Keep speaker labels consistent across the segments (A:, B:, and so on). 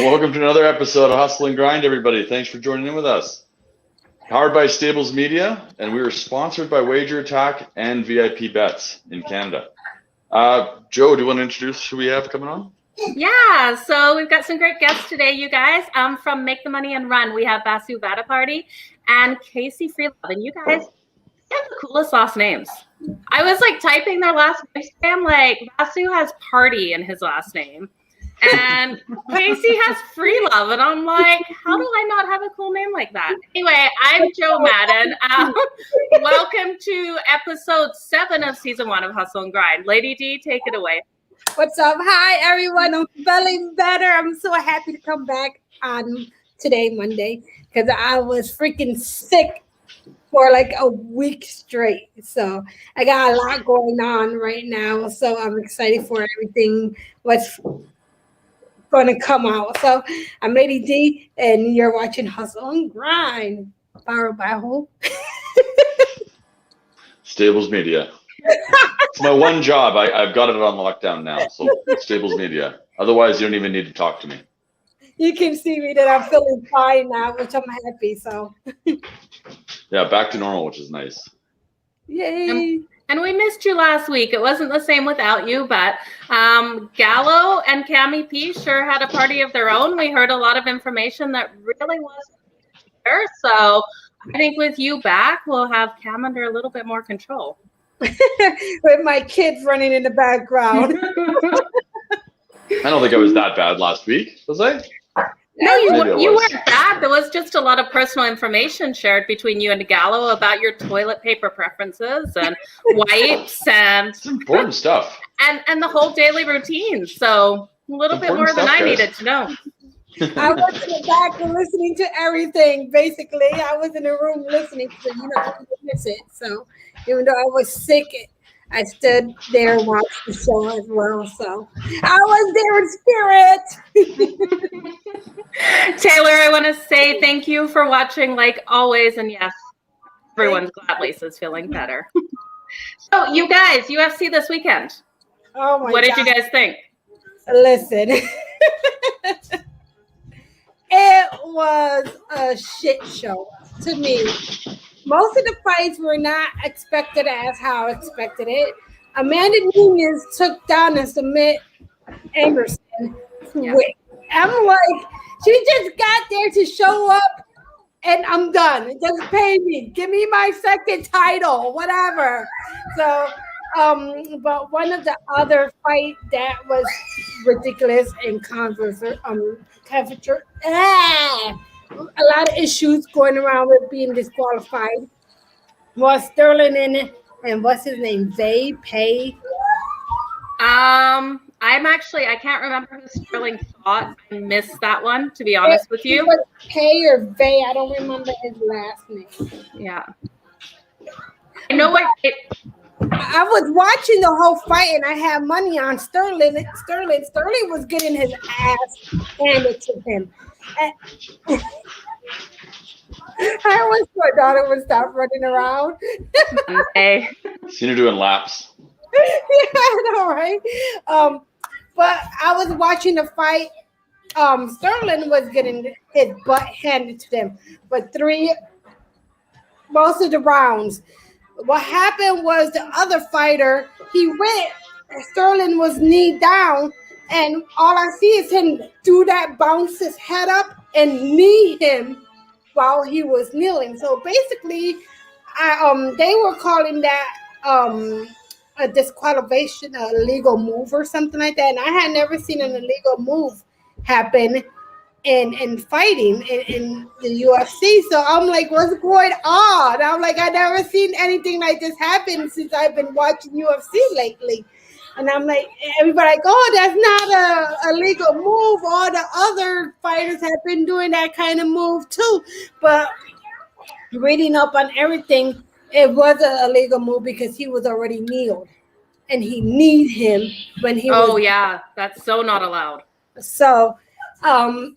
A: Welcome to another episode of Hustle and Grind, everybody. Thanks for joining in with us. Powered by Stables Media, and we are sponsored by Wager Attack and VIP Bets in Canada. Joe, do you want to introduce who we have coming on?
B: Yeah, so we've got some great guests today, you guys. From Make the Money and Run, we have Vasu Vadaparty and Casey Freelove. And you guys have the coolest last names. I was like typing their last names. I'm like, Vasu has Party in his last name. And Casey has Freelove. And I'm like, how do I not have a cool name like that? Anyway, I'm Joe Madden. Welcome to episode 7 of season 1 of Hustle and Grind. Lady D, take it away.
C: What's up? Hi, everyone. I'm feeling better. I'm so happy to come back on today, Monday, because I was freaking sick for like a week straight. So I got a lot going on right now. So I'm excited for everything what's going to come out. So I'm Lady D, and you're watching Hustle and Grind, powered by who?
A: Stables Media. It's my one job. I've got it on lockdown now. So Stables Media. Otherwise, you don't even need to talk to me.
C: You can see me that I'm feeling fine now, which I'm happy. So
A: Yeah, back to normal, which is nice.
C: Yay.
B: And we missed you last week. It wasn't the same without you, but Gallo and Cami P sure had a party of their own. We heard a lot of information that really wasn't there. So I think with you back, we'll have Cam under a little bit more control.
C: With my kids running in the background.
A: I don't think I was that bad last week, was I?
B: No, you weren't bad. There was just a lot of personal information shared between you and Gallo about your toilet paper preferences and wipes and
A: it's important stuff.
B: And the whole daily routine. So a little bit more than I needed to know.
C: I was in the back and listening to everything. Basically, I was in the room listening to miss it. So even though I was sick, I stood there and watched the show as well. So I was there in spirit.
B: Taylor, I want to say thank you for watching like always. And yes, everyone's glad Lisa's feeling better. So you guys, UFC this weekend.
C: Oh my God.
B: What did you guys think?
C: Listen. It was a shit show to me. Most of the fights were not expected as how I expected it. Amanda Nunes took down and Submit Anderson.
B: Yeah.
C: I'm like, she just got there to show up and I'm done. Just pay me. Give me my second title, whatever. So, but one of the other fight that was ridiculous and a lot of issues going around with being disqualified was Sterling in it, and what's his name? Pay.
B: I can't remember who Sterling fought. I missed that one, to be honest with you.
C: Pay or Vay, I don't remember his last name.
B: Yeah. I know what
C: I was watching the whole fight and I had money on Sterling. Sterling was getting his ass handed to him. I wish my daughter would stop running around.
B: Hey.
A: Seen her doing laps.
C: Yeah, I know, right? But I was watching the fight. Sterling was getting his butt handed to them. But most of the rounds, what happened was the other fighter, Sterling was knee down, and all I see is him do that, bounce his head up and knee him while he was kneeling. So basically, they were calling that a disqualification, a illegal move or something like that. And I had never seen an illegal move happen in fighting in the UFC. So I'm like, what's going on? I'm like, I never seen anything like this happen since I've been watching UFC lately. And I'm like, everybody like, oh, that's not a legal move. All the other fighters have been doing that kind of move too. But reading up on everything, it was a illegal move because he was already kneeled. And he kneed him when he was.
B: Oh, yeah. That's so not allowed.
C: So, Sterling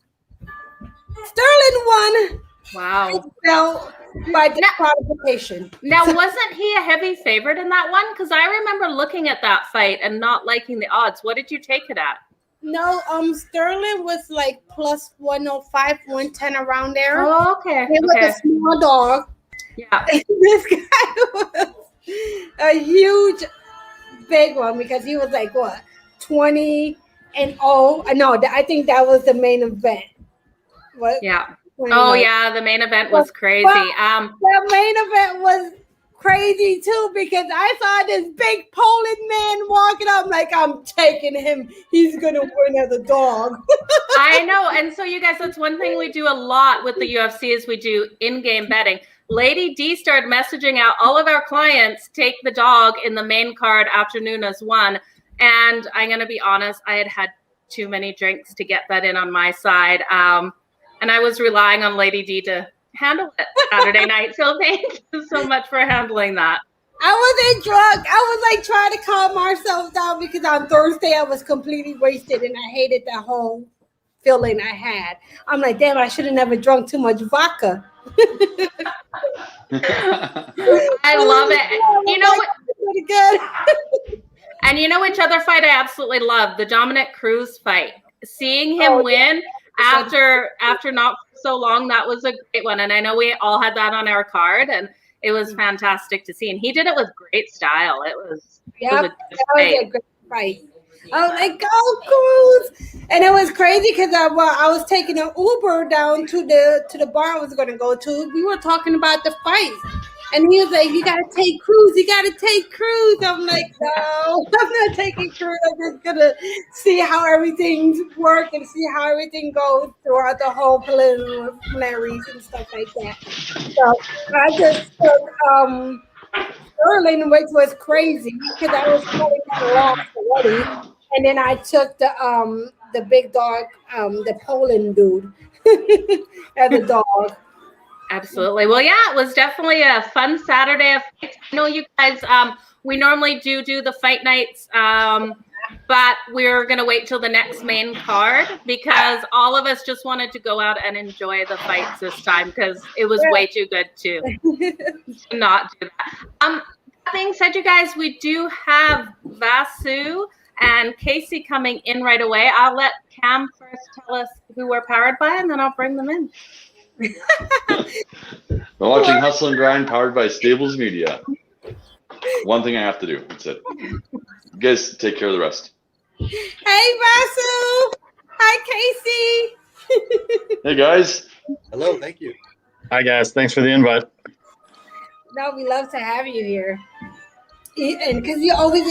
C: won.
B: Wow.
C: Fell by disqualification.
B: Now, wasn't he a heavy favorite in that one? Because I remember looking at that fight and not liking the odds. What did you take it at?
C: No, Sterling was like plus 105, 110 around there.
B: Oh, okay.
C: He was a small dog.
B: Yeah.
C: This guy was a huge, big one because he was like, what, 20 and oh, no, I think that was the main event. What?
B: Yeah. Oh, yeah. The main event was crazy.
C: The main event was crazy too because I saw this big Polish man walking up. I'm like, I'm taking him. He's gonna win as a dog.
B: I know. And so, you guys, that's one thing we do a lot with the UFC is we do in-game betting. Lady D started messaging out all of our clients, take the dog in the main card after Nunes won. And I'm going to be honest, I had too many drinks to get that in on my side. And I was relying on Lady D to handle it Saturday night. So thank you so much for handling that.
C: I wasn't drunk. I was like trying to calm myself down because on Thursday I was completely wasted and I hated that whole feeling I had. I'm like, damn, I should have never drunk too much vodka.
B: I love it. You know what?
C: Pretty good.
B: And you know which other fight I absolutely love? The Dominic Cruz fight. Seeing him win after not so long, that was a great one. And I know we all had that on our card, and it was fantastic to see. And he did it with great style. It was a
C: great fight. I was like, go Cruz. And it was crazy because I was taking an Uber down to the bar I was going to go to. We were talking about the fight. And he was like, you got to take Cruz. You got to take Cruz. I'm like, no, I'm not taking Cruz. I'm just going to see how everything works and see how everything goes throughout the whole preliminaries and stuff like that. So I just took Sterling, which was crazy because I was calling that lost already. And then I took the big dog, the Poland dude, as a dog.
B: Absolutely. Well, yeah, it was definitely a fun Saturday of fights. I know you guys, we normally do the fight nights, but we're going to wait till the next main card because all of us just wanted to go out and enjoy the fights this time because it was way too good to not do that. That being said, you guys, we do have Vasu and Casey coming in right away. I'll let Cam first tell us who we're powered by, and then I'll bring them in.
A: I'm watching Hustle and Grind powered by Stables Media. One thing I have to do. That's it. You guys take care of the rest.
C: Hey, Vasu. Hi, Casey.
A: Hey, guys.
D: Hello. Thank you.
E: Hi, guys. Thanks for the invite.
C: No, we love to have you here. And because you always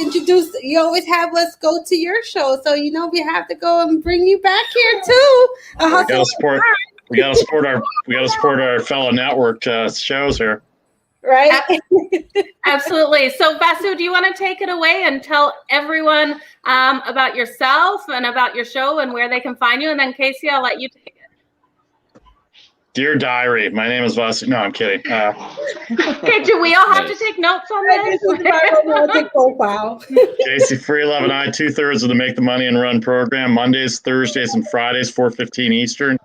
C: have us go to your show. So, we have to go and bring you back here, too.
E: We gotta support our fellow network shows here.
C: Right?
B: Absolutely. So, Vasu, do you want to take it away and tell everyone about yourself and about your show and where they can find you? And then, Casey, I'll let you take it. Dear
E: Diary, my name is Vasu. No, I'm kidding.
B: Okay, do we all have to take notes on this?
E: Casey Freelove and I, 2/3 of the Make the Money and Run program, Mondays, Thursdays, and Fridays, 4:15 Eastern,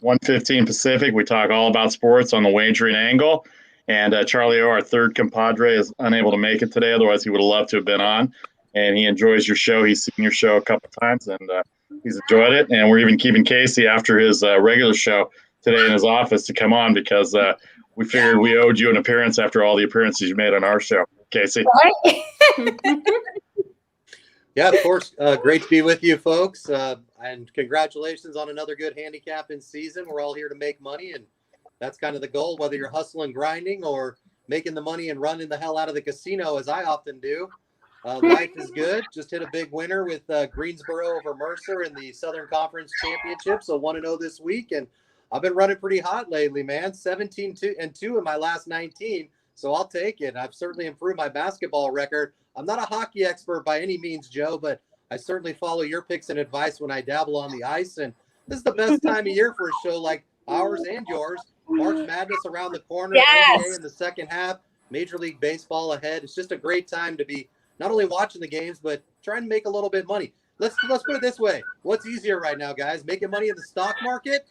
E: 1:15 Pacific. We talk all about sports on the wagering angle. And Charlie O, our third compadre, is unable to make it today. Otherwise, he would have loved to have been on. And he enjoys your show. He's seen your show a couple of times, and he's enjoyed it. And we're even keeping Casey after his regular show today in his office to come on because we figured we owed you an appearance after all the appearances you made on our show. Casey.
D: Yeah, of course. Great to be with you folks. And congratulations on another good handicapping season. We're all here to make money, and that's kind of the goal, whether you're hustling, grinding, or making the money and running the hell out of the casino as I often do. Life is good. Just hit a big winner with Greensboro over Mercer in the Southern Conference Championship. So 1-0 this week. And I've been running pretty hot lately, man. 17-2 in my last 19. So I'll take it. I've certainly improved my basketball record. I'm not a hockey expert by any means, Joe, but I certainly follow your picks and advice when I dabble on the ice. And this is the best time of year for a show like ours and yours. March Madness around the corner,
C: Yes.
D: NBA in the second half, Major League Baseball ahead. It's just a great time to be not only watching the games, but trying to make a little bit of money. Let's put it this way. What's easier right now, guys? Making money in the stock market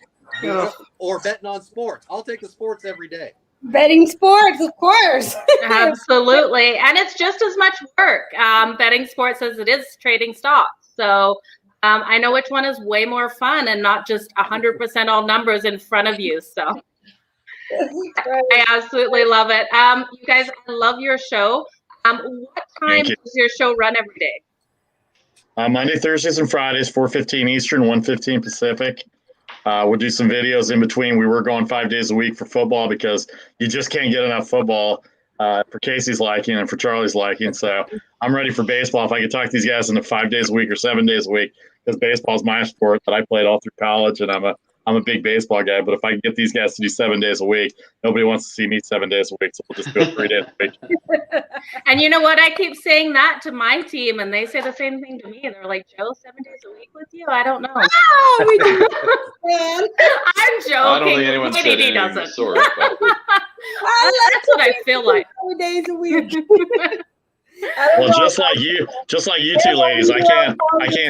D: or betting on sports? I'll take the sports every day.
C: Betting sports, of course.
B: Absolutely. And it's just as much work betting sports as it is trading stocks. So I know which one is way more fun and not just 100% all numbers in front of you. So I absolutely love it. You guys, I love your show. What time does your show run every day?
E: Monday, Thursdays, and Fridays, 4:15 Eastern, 1:15 Pacific. We'll do some videos in between. We were going 5 days a week for football because you just can't get enough football for Casey's liking and for Charlie's liking. So I'm ready for baseball. If I could talk these guys into 5 days a week or 7 days a week, because baseball is my sport that I played all through college, and I'm a big baseball guy. But if I can get these guys to do 7 days a week, nobody wants to see me 7 days a week. So we'll just do it 3 days a week.
B: And you know what? I keep saying that to my team, and they say the same thing to me. They're like, Joe, 7 days a week with you? I don't know.
C: Oh, we do, man.
B: I'm joking.
A: I don't think anyone said
B: Maybe he
A: anything of the
B: doesn't.
A: sort. But
B: That's what I feel like.
C: 4 days a week.
E: Well, just like you two ladies, I can't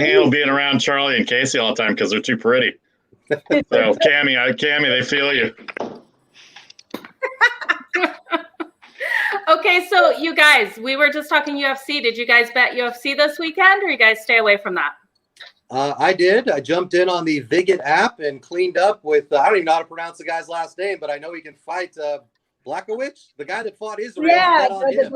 E: handle being around Charlie and Casey all the time because they're too pretty. So Cammy, they feel you.
B: Okay, so you guys, we were just talking UFC. Did you guys bet UFC this weekend, or you guys stay away from that?
D: I did. I jumped in on the Viget app and cleaned up with, I don't even know how to pronounce the guy's last name, but I know he can fight Blachowicz, the guy that fought Israel.
C: Yeah,
D: on him.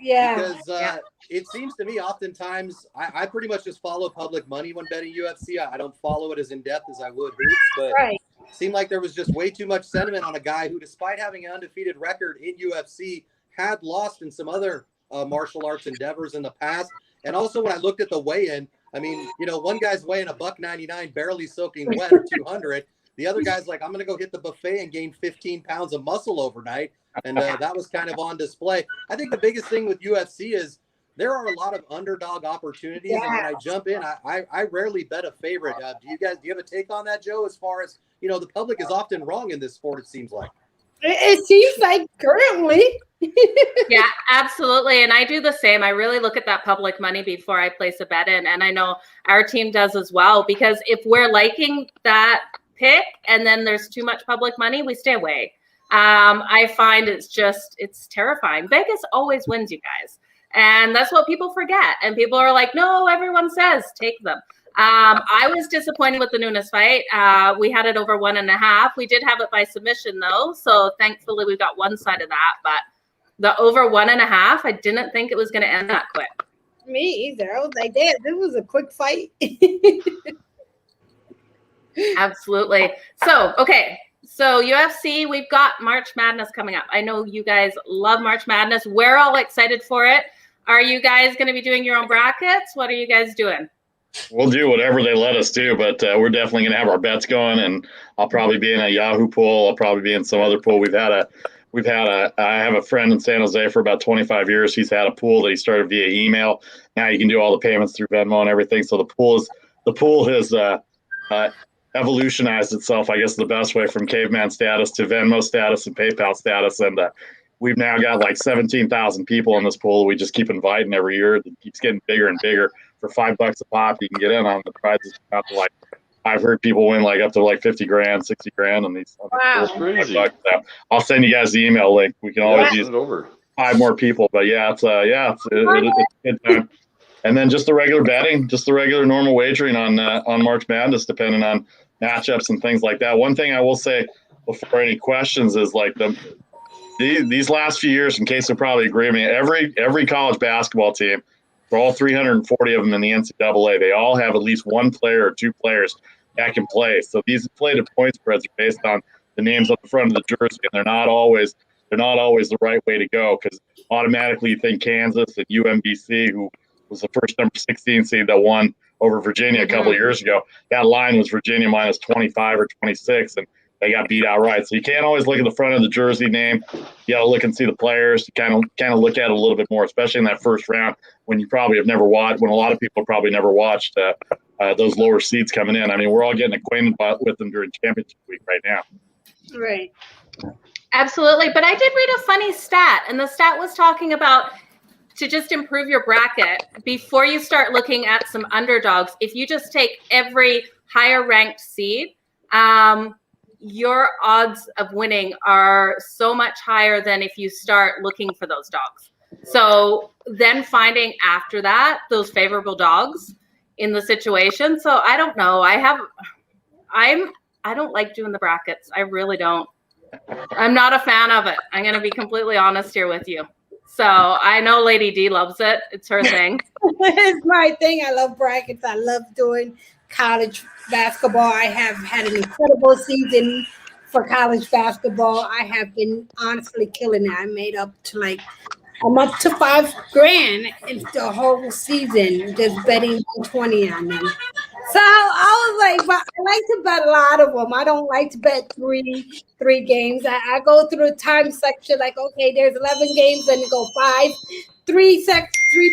C: yeah.
D: Because it seems to me oftentimes I pretty much just follow public money when betting UFC. I don't follow it as in-depth as I would hoops, but
C: Right.
D: it seemed like there was just way too much sentiment on a guy who, despite having an undefeated record in UFC, had lost in some other martial arts endeavors in the past. And also when I looked at the weigh-in, I mean, you know, one guy's weighing $199, barely soaking wet, or 200. The other guy's like, I'm going to go hit the buffet and gain 15 pounds of muscle overnight. And that was kind of on display. I think the biggest thing with UFC is there are a lot of underdog opportunities. Yeah. And when I jump in, I rarely bet a favorite. Do you have a take on that, Joe, as far as, you know, the public is often wrong in this sport, it seems like.
C: It seems like currently.
B: Yeah, absolutely. And I do the same. I really look at that public money before I place a bet in. And I know our team does as well, because if we're liking that pick and then there's too much public money, we stay away. I find it's terrifying. Vegas always wins, you guys. And that's what people forget. And people are like, no, everyone says take them. I was disappointed with the Nunes fight. We had it over 1.5. We did have it by submission though. So thankfully we got one side of that, but the over 1.5, I didn't think it was going to end that quick.
C: Me either. I was like, damn, this was a quick fight.
B: Absolutely. So, okay. So UFC, we've got March Madness coming up. I know you guys love March Madness. We're all excited for it. Are you guys going to be doing your own brackets? What are you guys doing?
E: We'll do whatever they let us do, but we're definitely going to have our bets going, and I'll probably be in a Yahoo pool. I'll probably be in some other pool. I have a friend in San Jose for about 25 years. He's had a pool that he started via email. Now you can do all the payments through Venmo and everything. So the pool has evolutionized itself, I guess, the best way, from caveman status to Venmo status and PayPal status. And we've now got like 17,000 people in this pool. We just keep inviting every year. It keeps getting bigger and bigger. For $5 a pop, you can get in on the prizes. Up to like, I've heard people win like up to like 50 grand, 60 grand on these.
C: Wow.
A: That's crazy.
E: So I'll send you guys the email link. We can always use
A: it over
E: 5 more people, but it's a good time. And then just the regular betting, just the regular normal wagering on March Madness, depending on matchups and things like that. One thing I will say before any questions is like these last few years, in case you probably agree with me, every college basketball team, for all 340 of them in the NCAA, they all have at least one player or two players that can play. So these inflated point spreads are based on the names on the front of the jersey, and they're not always they're not always the right way to go, because automatically you think Kansas and UMBC, who was the first number 16 seed that won over Virginia a couple of years ago, that line was Virginia minus 25 or 26, and they got beat outright. So you can't always look at the front of the jersey name. You got to look and see the players. You kind of look at it a little bit more, especially in that first round when you probably have never watched, when a lot of people probably never watched those lower seeds coming in. I mean, we're all getting acquainted with them during championship week right now.
C: Right.
B: Absolutely. But I did read a funny stat, and the stat was talking about to just improve your bracket before you start looking at some underdogs. If you just take every higher ranked seed, your odds of winning are so much higher than if you start looking for those dogs. So then finding after that those favorable dogs in the situation. So I don't know. I don't like doing the brackets. I really don't. I'm not a fan of it. I'm going to be completely honest here with you. So I know Lady D loves it. It's her thing.
C: It's my thing. I love brackets. I love doing college basketball. I have had an incredible season for college basketball. I have been honestly killing it. I made up to I'm up to $5,000 in the whole season just betting 120 on them. So I was like, but I like to bet a lot of them. I don't like to bet three games. I go through the time section like, okay, there's 11 games, then you go 5, 3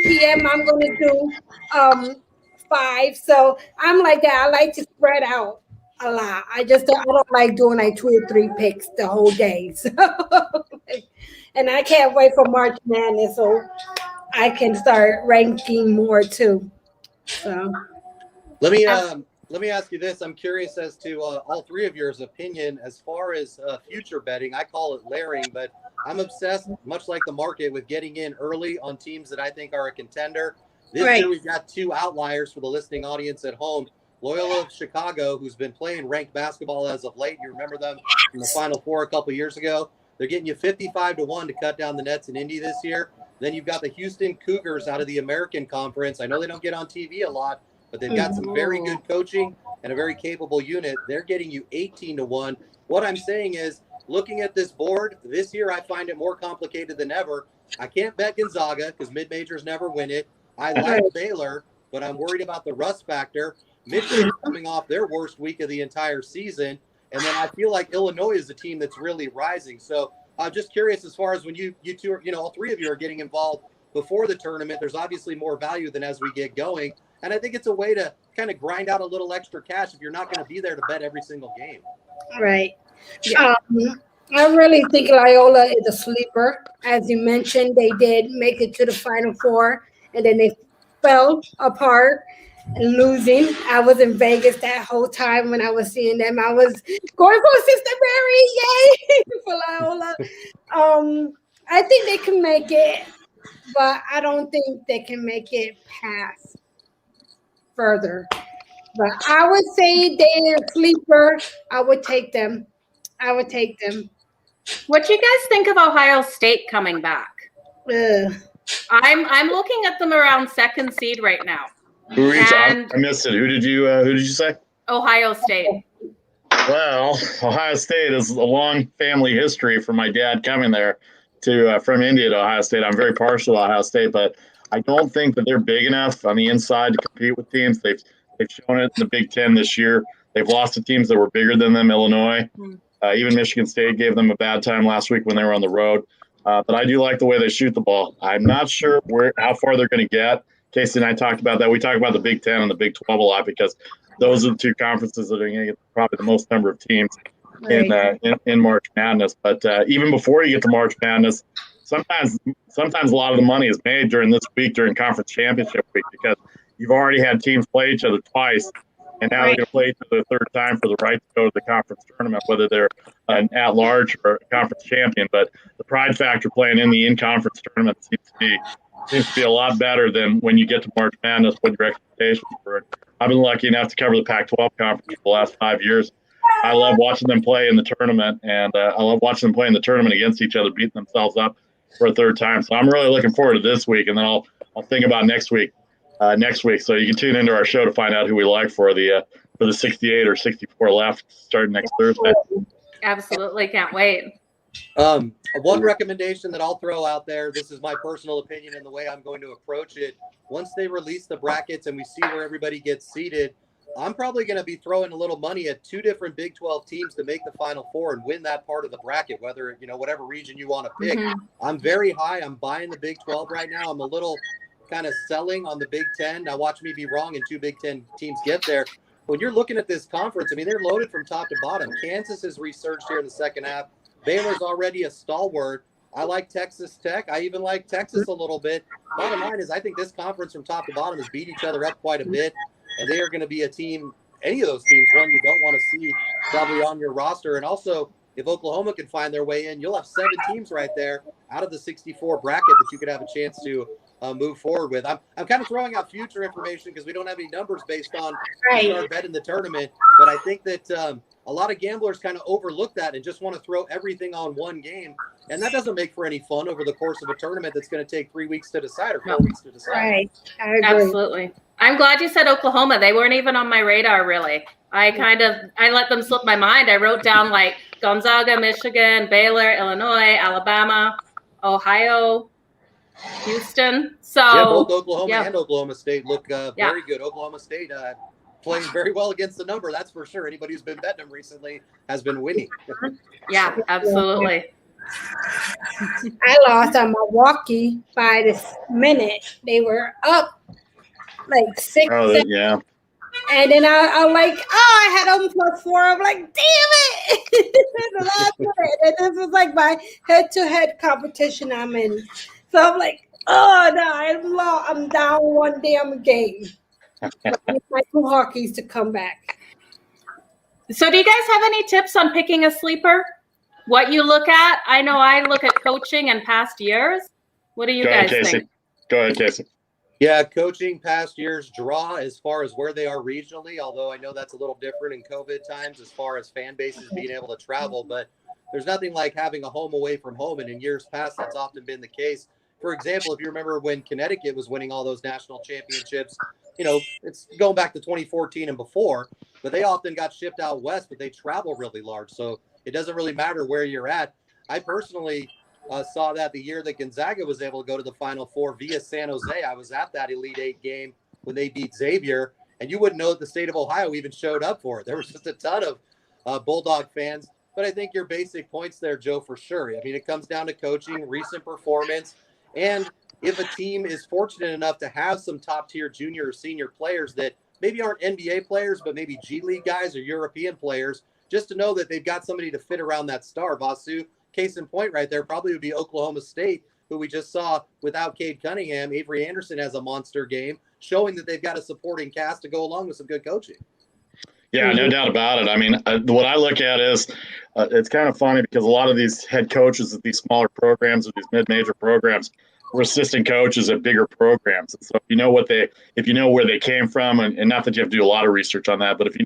C: p.m. I'm going to do 5. So I'm like that. I like to spread out a lot. I don't like doing 2 or 3 picks the whole day. So, and I can't wait for March Madness so I can start ranking more too. So
D: Let me ask you this. I'm curious as to all three of yours opinion as far as future betting. I call it layering, but I'm obsessed, much like the market, with getting in early on teams that I think are a contender. This year we've got 2 outliers for the listening audience at home. Loyola of Chicago, who's been playing ranked basketball as of late. You remember them in the Final Four a couple years ago. They're getting you 55-1 to cut down the nets in Indy this year. Then you've got the Houston Cougars out of the American Conference. I know they don't get on TV a lot, but they've got some very good coaching and a very capable unit. They're getting you 18-1. What I'm saying is, looking at this board, this year I find it more complicated than ever. I can't bet Gonzaga because mid-majors never win it. I like Baylor, but I'm worried about the rust factor. Michigan coming off their worst week of the entire season. And then I feel like Illinois is a team that's really rising. So I'm just curious, as far as when you two are, all three of you are getting involved before the tournament, there's obviously more value than as we get going. And I think it's a way to kind of grind out a little extra cash if you're not going to be there to bet every single game.
C: Right. I really think Loyola is a sleeper. As you mentioned, they did make it to the Final Four, and then they fell apart and losing. I was in Vegas that whole time when I was seeing them. I was going for Sister Mary, yay, for Loyola. I think they can make it, but I don't think they can make it past further. But I would say they're a sleeper. I would take them. What do
B: you guys think of Ohio State coming back? I'm looking at them around 2nd seed right now.
E: Who are you? I missed it. Who did you say?
B: Ohio State.
E: Well, Ohio State is a long family history from my dad coming there from India to Ohio State. I'm very partial to Ohio State, but I don't think that they're big enough on the inside to compete with teams. They've shown it in the Big Ten this year. They've lost to teams that were bigger than them, Illinois. Even Michigan State gave them a bad time last week when they were on the road. But I do like the way they shoot the ball. I'm not sure how far they're going to get. Casey and I talked about that. We talked about the Big Ten and the Big 12 a lot because those are the 2 conferences that are going to get probably the most number of teams in March Madness. But even before you get to March Madness, sometimes a lot of the money is made during this week, during conference championship week, because you've already had teams play each other twice, and now they're going to play each other a 3rd time for the right to go to the conference tournament, whether they're an at-large or a conference champion. But the pride factor playing in the in-conference tournament seems to be a lot better than when you get to March Madness, what your expectations were. I've been lucky enough to cover the Pac-12 conference for the last 5 years. I love watching them play in the tournament, and I love watching them play in the tournament against each other, beating themselves up for a 3rd time. So I'm really looking forward to this week, and then I'll think about next week. So you can tune into our show to find out who we like for the 68 or 64 left starting next Thursday.
B: Absolutely, can't wait.
D: One recommendation that I'll throw out there, this is my personal opinion and the way I'm going to approach it. Once they release the brackets and we see where everybody gets seated, I'm probably going to be throwing a little money at 2 different Big 12 teams to make the Final Four and win that part of the bracket, whether, whatever region you want to pick. I'm very high. I'm buying the Big 12 right now. I'm a little kind of selling on the Big 10. Now watch me be wrong and 2 Big 10 teams get there. When you're looking at this conference, I mean, they're loaded from top to bottom. Kansas has resurged here in the second half. Baylor's already a stalwart. I like Texas Tech. I even like Texas a little bit. Bottom line is I think this conference from top to bottom has beat each other up quite a bit. And they are going to be a team, any of those teams, one you don't want to see probably on your roster. And also, if Oklahoma can find their way in, you'll have 7 teams right there out of the 64 bracket that you could have a chance to move forward with. I'm kind of throwing out future information because we don't have any numbers based on our bet in the tournament. But I think that a lot of gamblers kind of overlook that and just want to throw everything on one game. And that doesn't make for any fun over the course of a tournament that's going to take 3 weeks to decide or 4 weeks to decide.
C: Right. I agree.
B: Absolutely. I'm glad you said Oklahoma. They weren't even on my radar, really. I let them slip my mind. I wrote down like Gonzaga, Michigan, Baylor, Illinois, Alabama, Ohio, Houston. So
D: yeah, both Oklahoma and Oklahoma State look very good. Oklahoma State playing very well against the number, that's for sure. Anybody who's been betting them recently has been winning.
B: Yeah, absolutely.
C: I lost on Milwaukee by this minute. They were up like 6.
E: Oh, yeah.
C: And then I had them +4. I'm like, damn it! The last minute. And this was like my head-to-head competition I'm in. So I'm like, oh no, I'm down one damn game. My 2 Hawkeys to come back.
B: So do you guys have any tips on picking a sleeper? What you look at? I know I look at coaching and past years. What do you guys think?
E: Go ahead, Casey.
D: Yeah, coaching past years draw as far as where they are regionally, although I know that's a little different in COVID times as far as fan bases being able to travel, but there's nothing like having a home away from home, and in years past that's often been the case. For example, if you remember when Connecticut was winning all those national championships, it's going back to 2014 and before, but they often got shipped out west, but they travel really large, so it doesn't really matter where you're at. I personally saw that the year that Gonzaga was able to go to the Final Four via San Jose. I was at that Elite 8 game when they beat Xavier, and you wouldn't know that the state of Ohio even showed up for it. There was just a ton of Bulldog fans. But I think your basic points there, Joe, for sure. I mean, it comes down to coaching, recent performance, and if a team is fortunate enough to have some top-tier junior or senior players that maybe aren't NBA players, but maybe G League guys or European players, just to know that they've got somebody to fit around that star. Vasu, case in point right there, probably would be Oklahoma State, who we just saw without Cade Cunningham. Avery Anderson has a monster game, showing that they've got a supporting cast to go along with some good coaching.
E: Yeah, no doubt about it. I mean, what I look at is it's kind of funny because a lot of these head coaches at these smaller programs or these mid-major programs were assistant coaches at bigger programs. And so if you know where they came from, and not that you have to do a lot of research on that, but if you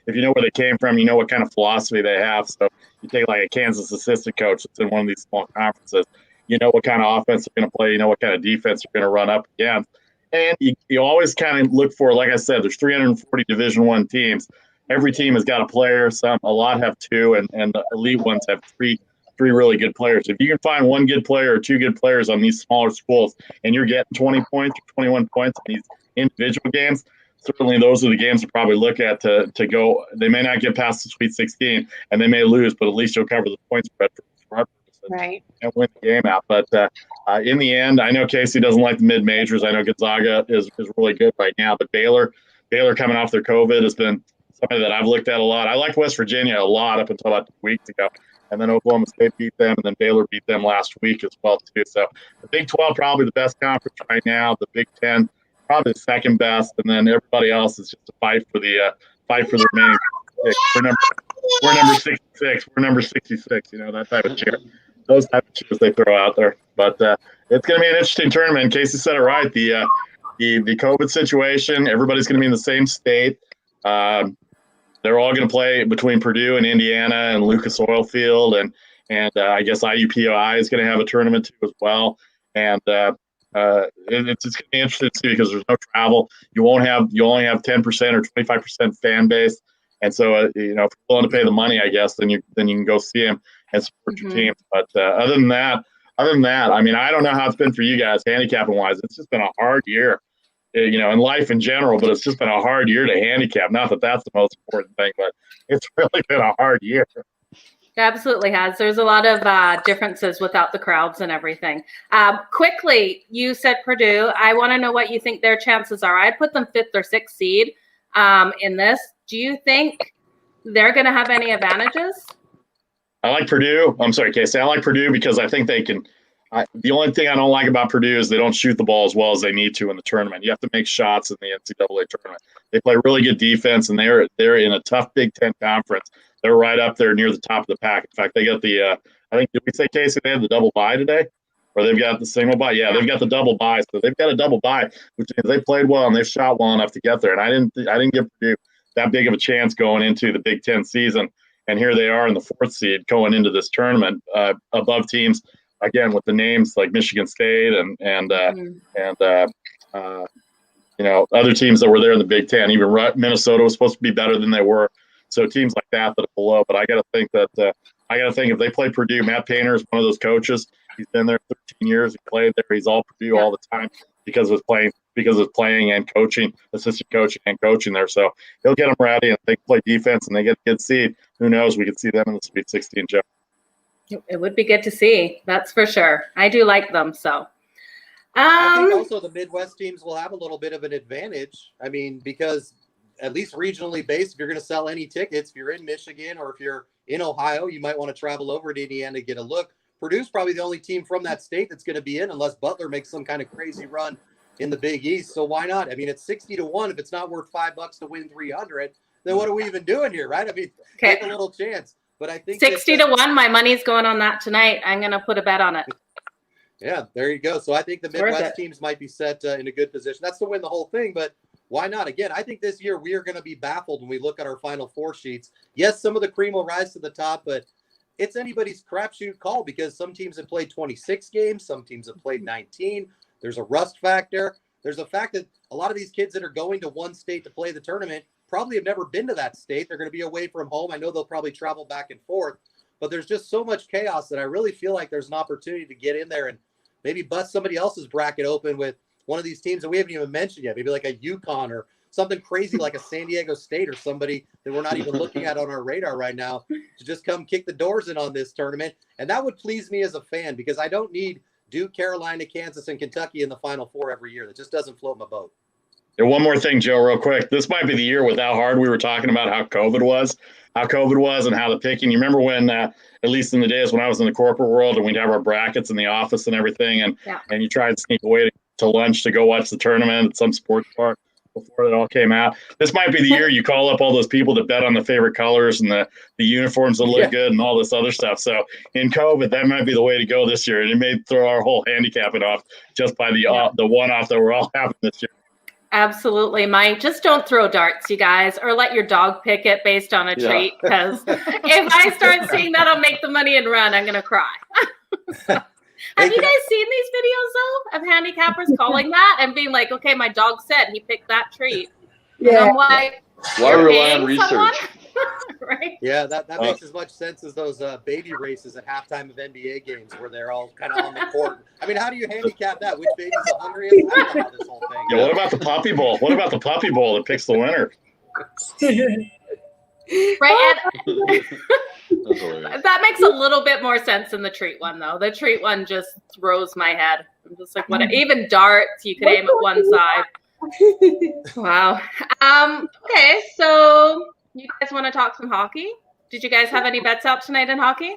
E: know where they came from, you know what kind of philosophy they have. So you take like a Kansas assistant coach that's in one of these small conferences, you know what kind of offense they're going to play, you know what kind of defense they're going to run up against. And you always kind of look for, like I said, there's 340 Division I teams. Every team has got a player. A lot have 2, and the elite ones have three really good players. If you can find 1 good player or 2 good players on these smaller schools, and you're getting 20 points or 21 points in these individual games, certainly those are the games to probably look at to go. They may not get past the Sweet 16, and they may lose, but at least you'll cover the point spread for our purposes
C: Right.
E: and win the game out. But in the end, I know Casey doesn't like the mid-majors. I know Gonzaga is really good right now, but Baylor coming off their COVID has been somebody that I've looked at a lot. I liked West Virginia a lot up until about 2 weeks ago. And then Oklahoma State beat them, and then Baylor beat them last week as well, too. So the Big 12 probably the best conference right now. The Big 10 probably the second best, and then everybody else is just a fight for the remaining picks. We're number 66. We're number 66. That type of cheer. Those type of cheers they throw out there. But it's going to be an interesting tournament. Casey said it right. The COVID situation. Everybody's going to be in the same state. They're all going to play between Purdue and Indiana and Lucas Oil Field, and I guess IUPUI is going to have a tournament too as well. And it's just going to be interesting to see because there's no travel. You only have 10% or 25% fan base, and so if you're willing to pay the money, I guess then you can go see them. and support your
B: Mhm.
E: teams. But other than that, I mean, I don't know how it's been for you guys, handicapping wise. It's just been a hard year, in life in general. But it's just been a hard year to handicap. Not that that's the most important thing, but it's really been a hard year.
B: It absolutely has. There's a lot of differences without the crowds and everything. Quickly, you said Purdue. I want to know what you think their chances are. I'd put them 5th or 6th seed in this. Do you think they're going to have any advantages?
E: I like Purdue. I'm sorry, Casey. I like Purdue because I think they can. The only thing I don't like about Purdue is they don't shoot the ball as well as they need to in the tournament. You have to make shots in the NCAA tournament. They play really good defense, and they're in a tough Big Ten conference. They're right up there near the top of the pack. In fact, they got the I think, did we say, Casey, they had the double bye today? Or they've got the single bye? Yeah, they've got the double bye. So they've got a double bye, which means they played well and they've shot well enough to get there. And I didn't give Purdue that big of a chance going into the Big Ten season. And here they are in the 4th seed going into this tournament above teams, again, with the names like Michigan State and other teams that were there in the Big Ten. Even Minnesota was supposed to be better than they were. So teams like that are below. But I got to think if they play Purdue, Matt Painter is one of those coaches. He's been there 13 years. He played there. He's all Purdue all the time because of playing and coaching, assistant coaching and coaching there. So he'll get them ready, and if they play defense and they get a good seed, who knows? We could see them in the Sweet 16, Joe.
B: It would be good to see. That's for sure. I do like them. So,
D: I think also the Midwest teams will have a little bit of an advantage. I mean, because at least regionally based, if you're going to sell any tickets, if you're in Michigan or if you're in Ohio, you might want to travel over to Indiana to get a look. Purdue's probably the only team from that state that's going to be in unless Butler makes some kind of crazy run in the Big East. So why not? I mean, it's 60-1. If it's not worth $5 to win 300, then what are we even doing here, right? I mean, take a little chance. But I think
B: 60-1, my money's going on that tonight. I'm going to put a bet on it.
D: Yeah, there you go. So I think the Midwest teams might be set in a good position. That's to win the whole thing, but why not? Again, I think this year we are going to be baffled when we look at our Final Four sheets. Yes, some of the cream will rise to the top, but it's anybody's crapshoot call because some teams have played 26 games. Some teams have played 19. There's a rust factor. There's a fact that a lot of these kids that are going to one state to play the tournament probably have never been to that state. They're going to be away from home. I know they'll probably travel back and forth, but there's just so much chaos that I really feel like there's an opportunity to get in there and maybe bust somebody else's bracket open with one of these teams that we haven't even mentioned yet. Maybe like a UConn or something crazy like a San Diego State or somebody that we're not even looking at on our radar right now to just come kick the doors in on this tournament. And that would please me as a fan because I don't need Duke, Carolina, Kansas, and Kentucky in the Final Four every year. That just doesn't float my boat.
E: And one more thing, Joe, real quick. This might be the year with how hard we were talking about how COVID was and how the picking. You remember when, at least in the days when I was in the corporate world and we'd have our brackets in the office and everything, and you tried to sneak away to lunch to go watch the tournament at some sports bar before it all came out. This might be the year you call up all those people that bet on the favorite colors and the uniforms that look good and all this other stuff. So in COVID, that might be the way to go this year. And it may throw our whole handicapping off just by the one-off that we're all having this year.
B: Absolutely, Mike. Just don't throw darts, you guys, or let your dog pick it based on a treat. Because if I start seeing that on Make the Money and Run, I'm going to cry. Have you guys seen these videos, though, of handicappers calling that and being like, okay, my dog said he picked that treat.
C: Yeah.
B: And I'm like,
A: why rely on research?
B: Right?
D: Yeah, that makes as much sense as those baby races at halftime of NBA games where they're all kind of on the court. I mean, how do you handicap that? Which baby's the hungriest? I don't know how this whole thing.
E: Yeah, what about the Puppy Bowl? What about the Puppy Bowl that picks the winner?
B: Right. That makes a little bit more sense than the treat one, though. The treat one just throws my head. I'm just like, what? Even darts, you could aim at one side. Wow. Okay, so you guys want to talk some hockey? Did you guys have any bets out tonight in hockey?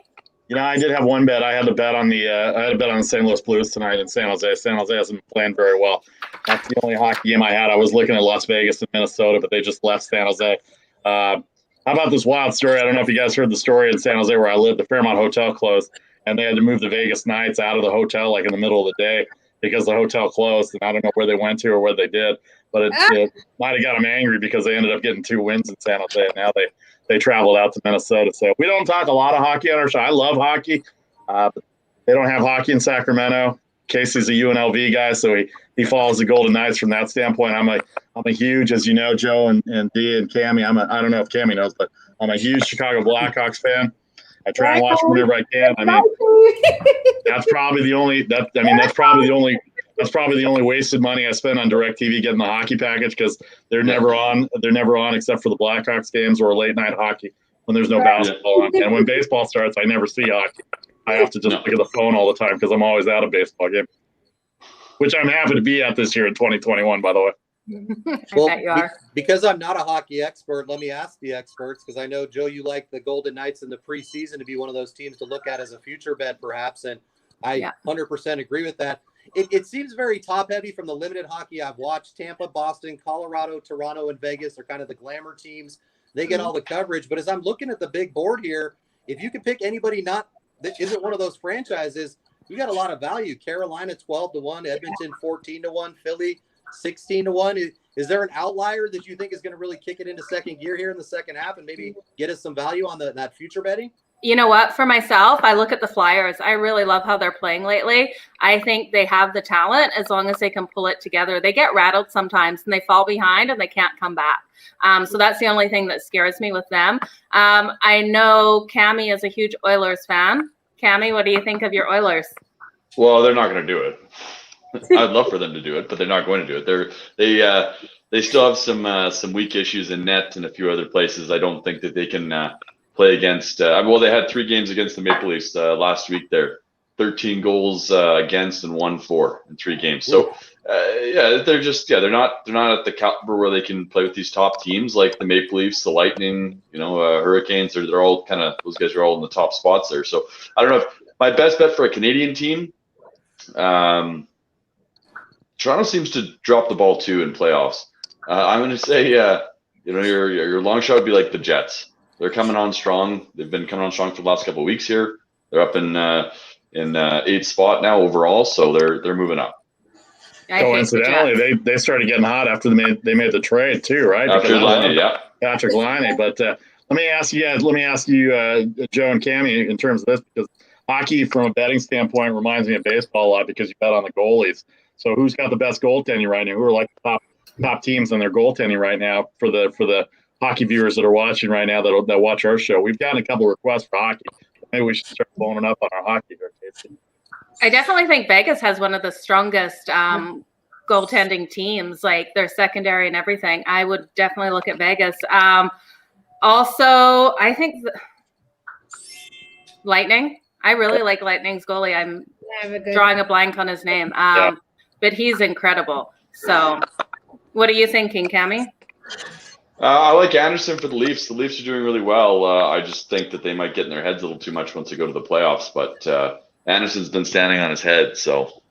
E: You know, I did have one bet. I had to bet on the St. Louis Blues tonight in San Jose. San Jose hasn't been playing very well. That's the only hockey game I had. I was looking at Las Vegas and Minnesota, but they just left San Jose. How about this wild story? I don't know if you guys heard the story in San Jose where I lived. The Fairmont Hotel closed, and they had to move the Vegas Knights out of the hotel like in the middle of the day because the hotel closed. And I don't know where they went to or what they did, but it might have got them angry because they ended up getting 2 wins in San Jose. And now they traveled out to Minnesota. So we don't talk a lot of hockey on our show. I love hockey, but they don't have hockey in Sacramento. Casey's a UNLV guy, so he follows the Golden Knights from that standpoint. I'm a huge, as you know, Joe and Dee and Cammie. I don't know if Cammie knows, but I'm a huge Chicago Blackhawks fan. I try and watch whenever I can. I mean, that's probably the only wasted money I spend on DirecTV getting the hockey package, because they're never on. They're never on except for the Blackhawks games or late night hockey when there's no basketball on. And when baseball starts, I never see hockey. I have to just look at the phone all the time because I'm always at a baseball game, which I'm happy to be at this year in 2021, by the way.
D: Well,
B: bet you are.
D: because I'm not a hockey expert, let me ask the experts, because I know, Joe, you like the Golden Knights in the preseason to be one of those teams to look at as a future bet, perhaps. And I 100% agree with that. It seems very top-heavy from the limited hockey I've watched. Tampa, Boston, Colorado, Toronto, and Vegas are kind of the glamour teams. They get all the coverage. But as I'm looking at the big board here, if you could pick anybody that isn't one of those franchises, you got a lot of value. Carolina 12-1, Edmonton 14-1, Philly 16-1. Is there an outlier that you think is going to really kick it into second gear here in the second half and maybe get us some value on that future betting?
B: You know what? For myself, I look at the Flyers. I really love how they're playing lately. I think they have the talent as long as they can pull it together. They get rattled sometimes and they fall behind and they can't come back. So that's the only thing that scares me with them. I know Cammie is a huge Oilers fan. Cammie, what do you think of your Oilers?
A: Well, they're not going to do it. I'd love for them to do it, but they're not going to do it. They still have some weak issues in net and a few other places. I don't think that they can play against. Well, they had 3 games against the Maple Leafs last week. They're 13 goals against and 1-4 in 3 games. So they're not at the caliber where they can play with these top teams like the Maple Leafs, the Lightning, Hurricanes. They're all kind of, those guys are all in the top spots there. So I don't know if my best bet for a Canadian team. Toronto seems to drop the ball too in playoffs. I'm going to say, your long shot would be like the Jets. They're coming on strong. They've been coming on strong for the last couple of weeks here. They're up in 8th spot now overall, so they're moving up.
E: Coincidentally, they started getting hot after they made the trade too, right?
A: After Laine,
E: Patrick Laine. But let me ask you, Joe and Cammie, in terms of this, because hockey, from a betting standpoint, reminds me of baseball a lot because you bet on the goalies. So who's got the best goaltending right now? Who are like the top teams on their goaltending right now for the hockey viewers that are watching right now that watch our show? We've gotten a couple of requests for hockey. Maybe we should start blowing up on our hockey here, Casey.
B: I definitely think Vegas has one of the strongest goaltending teams, like their secondary and everything. I would definitely look at Vegas. Also, I think Lightning. I really like Lightning's goalie. I'm drawing a blank on his name. But he's incredible. So what are you thinking, Cammie?
A: I like Anderson for the Leafs. The Leafs are doing really well. I just think that they might get in their heads a little too much once they go to the playoffs. But Anderson's been standing on his head, so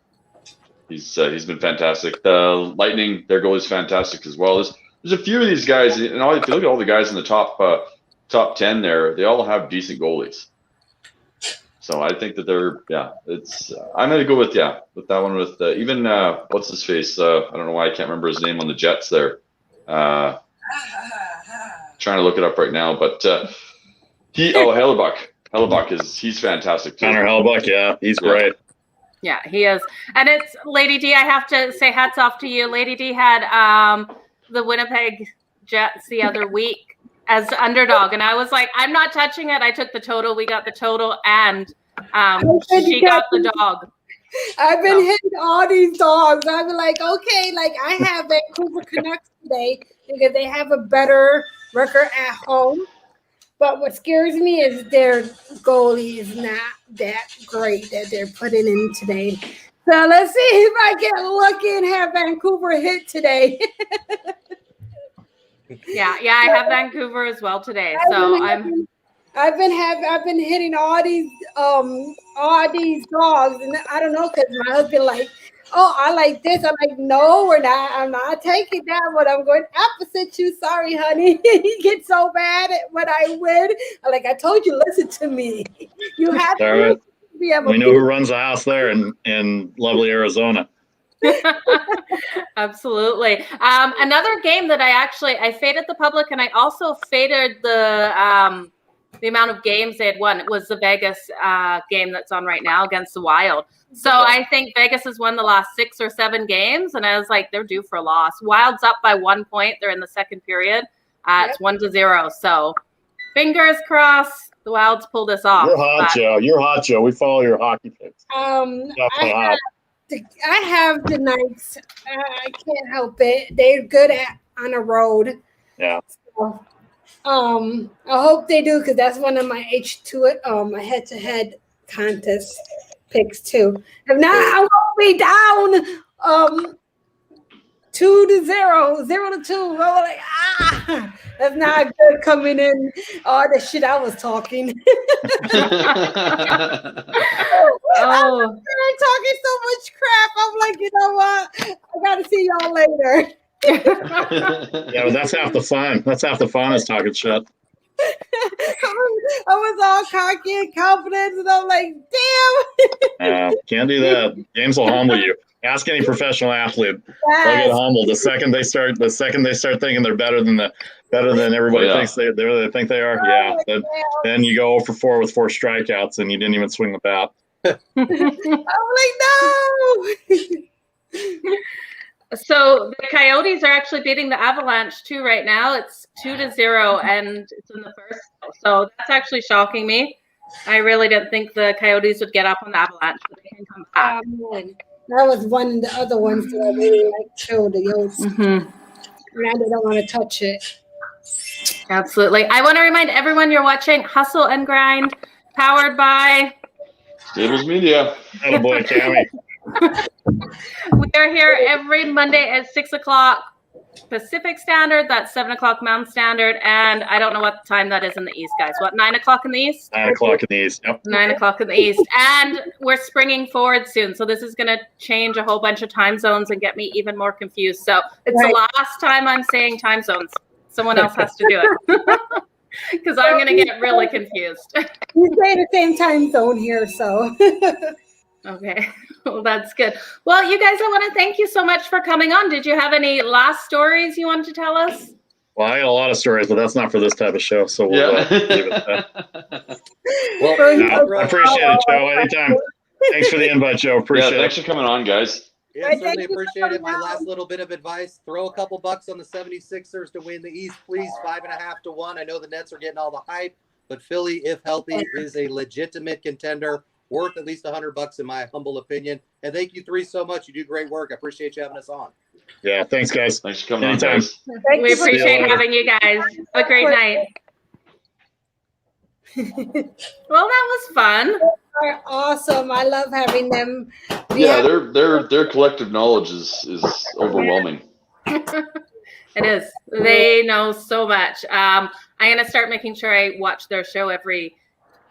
A: he's been fantastic. The Lightning, their goalie's fantastic as well. There's a few of these guys, and if you look at all the guys in the top 10 there, they all have decent goalies. So I think that I'm going to go with that one with even what's his face? I don't know why I can't remember his name on the Jets there. Trying to look it up right now, but Hellebuck. He's fantastic too.
E: Connor Hellebuck, he's great.
B: Yeah, he is. And it's Lady D. I have to say hats off to you. Lady D had the Winnipeg Jets the other week as underdog, and I was like, I'm not touching it. I took the total. We got the total, and she got the dog.
C: I've been hitting all these dogs. I've been like, okay, like I have Vancouver Canucks today because they have a better record at home. But what scares me is their goalie is not that great that they're putting in today. So let's see if I get lucky and have Vancouver hit today.
B: Yeah, I have Vancouver as well today. So
C: I've been hitting all these dogs, and I don't know, because my husband like, oh, I like this. I'm like, no, we're not. I'm not taking that, but I'm going opposite you. Sorry, honey. He gets so bad when I win. I'm like, I told you, listen to me. You have to. We
E: know who runs the house there in lovely Arizona.
B: Absolutely. Another game that I faded the public, and I also faded the amount of games they had won. It was the Vegas game that's on right now against the Wild. So I think Vegas has won the last 6 or 7 games, and I was like, they're due for a loss. Wild's up by 1 point. They're in the second period. It's 1-0. So fingers crossed the Wilds pull this off.
E: You're hot,
B: but-
E: Joe. You're hot, Joe. We follow your hockey picks.
C: I have the Knights. I can't help it. They're good on the road.
E: Yeah.
C: So, I hope they do because that's one of my my head-to-head contest picks too. If not, I won't be down 2-0, 0-2. I was like, that's not good coming in. All the shit I was talking.
B: Oh,
C: They're talking so much crap. I'm like, you know what? I gotta see y'all later.
E: Yeah, but that's half the fun. That's half the fun is talking shit.
C: I was all cocky and confident, and I'm like, damn.
E: Can't do that. Games will humble you. Ask any professional athlete. They'll get
C: Yes.
E: humbled the second they start thinking they're better than everybody
A: Yeah.
E: thinks they think they are. Yeah. Then you go 0-4 with 4 strikeouts and you didn't even swing the bat.
C: I'm like, no.
B: so the Coyotes are actually beating the Avalanche too right now. It's 2-0, and it's in the first. So that's actually shocking me. I really didn't think the Coyotes would get up on the Avalanche, but they can come back.
C: Man. That was one of the other ones that I really like too, the Yotes.
B: Mm-hmm.
C: Now they don't want to touch it.
B: Absolutely. I want to remind everyone you're watching Hustle and Grind, powered by.
A: Stables Media.
E: Oh boy, Cammy.
B: We are here every Monday at 6 o'clock Pacific Standard. That's 7 o'clock Mountain Standard. And I don't know what time that is in the East, guys. What, 9 o'clock in the East?
E: 9 o'clock in the East. Yep.
B: 9 o'clock in the East. And we're springing forward soon. So this is going to change a whole bunch of time zones and get me even more confused. So it's
C: Right.
B: the last time I'm saying time zones. Someone else has to do it. Because I'm going to get really confused.
C: We stay in the same time zone here, so.
B: Okay. Well, that's good. Well, you guys, I want to thank you so much for coming on. Did you have any last stories you wanted to tell us?
E: Well, I got a lot of stories, but that's not for this type of show. So we'll leave it at that.
D: Well,
E: No, I appreciate it, Joe. Anytime. Thanks for the invite, Joe.
A: Yeah,
E: Appreciate
A: thanks
E: it.
A: for coming on, guys.
D: Yeah,
C: Right,
D: certainly
C: thank you for
D: appreciate it.
C: coming
D: My
C: on.
D: last little bit of advice: throw a couple bucks on the 76ers to win the East, please. 5.5 to 1. I know the Nets are getting all the hype, but Philly, if healthy, is a legitimate contender, worth at least $100 in my humble opinion. And thank you three so much. You do great work. I appreciate you having us on.
E: Yeah, thanks, guys.
A: Thanks for coming
E: Anytime.
A: on, guys.
C: Thank
B: We
C: you for
B: appreciate
E: later.
B: having you guys. Have a great night. Well, that was fun.
C: They're awesome. I love having them.
A: Yeah, their collective knowledge is overwhelming.
B: It is. They know so much. I'm gonna start making sure I watch their show every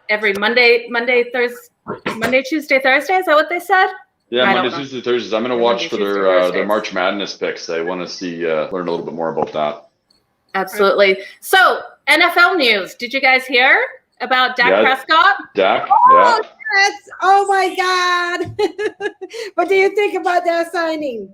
B: Monday, Tuesday, Thursday. Is that what they said?
A: Yeah,
B: I don't
A: Monday,
B: know.
A: Tuesday, Thursdays. I'm going to
B: Monday,
A: watch for
B: Tuesday,
A: their
B: Thursdays.
A: March Madness picks. I want to see learn a little bit more about that.
B: Absolutely. So, NFL news. Did you guys hear about Dak
A: Yeah.
B: Prescott?
A: Dak,
C: Oh,
A: yeah.
C: yes. Oh my God. What do you think about that signing?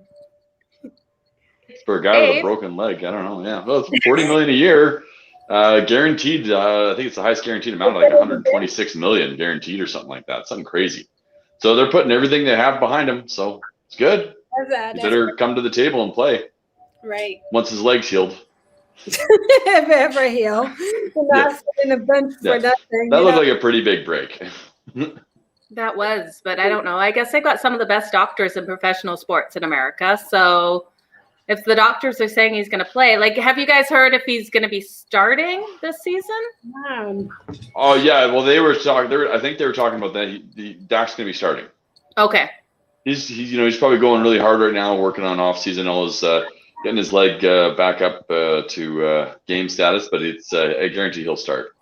A: For a guy with a
B: Dave?
A: broken leg, I don't know. Yeah, well, it's $40 million a year, guaranteed. I think it's the highest guaranteed amount, like 126 million guaranteed or something like that. Something crazy. So they're putting everything they have behind him. So it's good. He better come to the table and play
C: right.
A: once his leg's healed.
C: If ever heal. Not sitting in a bench
A: Yeah.
C: for nothing.
A: That
C: you
A: looked
C: know?
A: like a pretty big break.
B: That was, but I don't know. I guess they got some of the best doctors in professional sports in America. So if the doctors are saying he's going to play, like, have you guys heard if he's going to be starting this season?
A: Oh yeah, well they were talking. I think they were talking about that. Dak's going to be starting.
B: Okay.
A: He's probably going really hard right now, working on off season, all his getting his leg back up to game status. But I guarantee he'll start.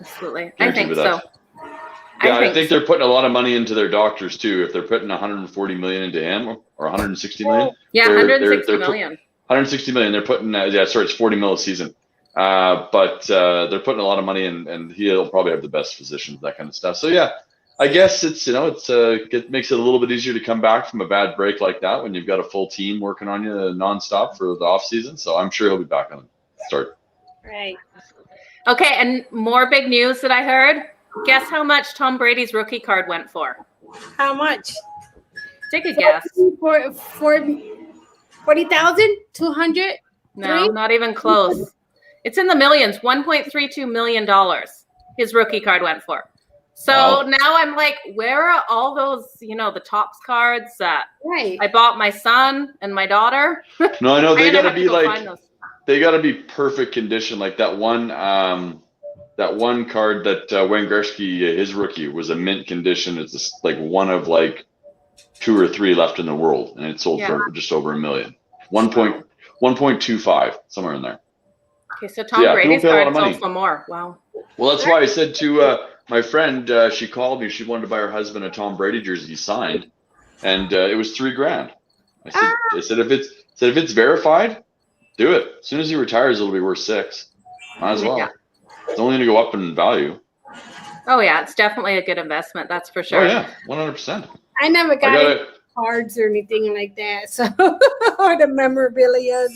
B: Absolutely. I
A: Guaranteed
B: think
A: with
B: so.
A: us. Yeah, I think they're putting a lot of money into their doctors too. If they're putting 140 million into him or 160 million,
B: Yeah,
A: they're-
B: 160
A: they're
B: million.
A: 160 million. They're putting it's 40 mil a season. But they're putting a lot of money in, and he'll probably have the best physicians, that kind of stuff. So yeah, I guess it makes it a little bit easier to come back from a bad break like that when you've got a full team working on you nonstop for the off season. So I'm sure he'll be back on the start.
C: Right.
B: Okay, and more big news that I heard. Guess how much Tom Brady's rookie card went for?
C: How much?
B: Take a guess.
C: 40,000? 200?
B: No, not even close. It's in the millions. $1.32 million. his rookie card went for. So
A: Wow.
B: now I'm like, where are all those, the Topps cards that
C: Right.
B: I bought my son and my daughter?
A: No, I know they
B: I'm gonna
A: gotta
B: have to
A: be
B: go
A: like
B: find those.
A: they gotta be perfect condition. Like that one card that Wayne Gretzky, his rookie, was a mint condition. It's just like one of like 2 or 3 left in the world, and it sold for just over $1 million. 1.25, somewhere in there.
B: Okay, so Tom
A: Yeah,
B: Brady's
A: people pay a lot
B: card
A: of money.
B: sold for more. Wow.
A: Well, that's why I said to my friend, she called me. She wanted to buy her husband a Tom Brady jersey signed, and it was $3,000. I said if it's verified, do it. As soon as he retires, it'll be worth $6,000. Might as well.
B: Yeah.
A: It's only going to go up in value.
B: Oh yeah, it's definitely a good investment. That's for sure.
A: Oh yeah, 100%.
C: I never
A: I
C: got
A: got
C: any
A: it.
C: cards or anything like that. So or the memorabilia.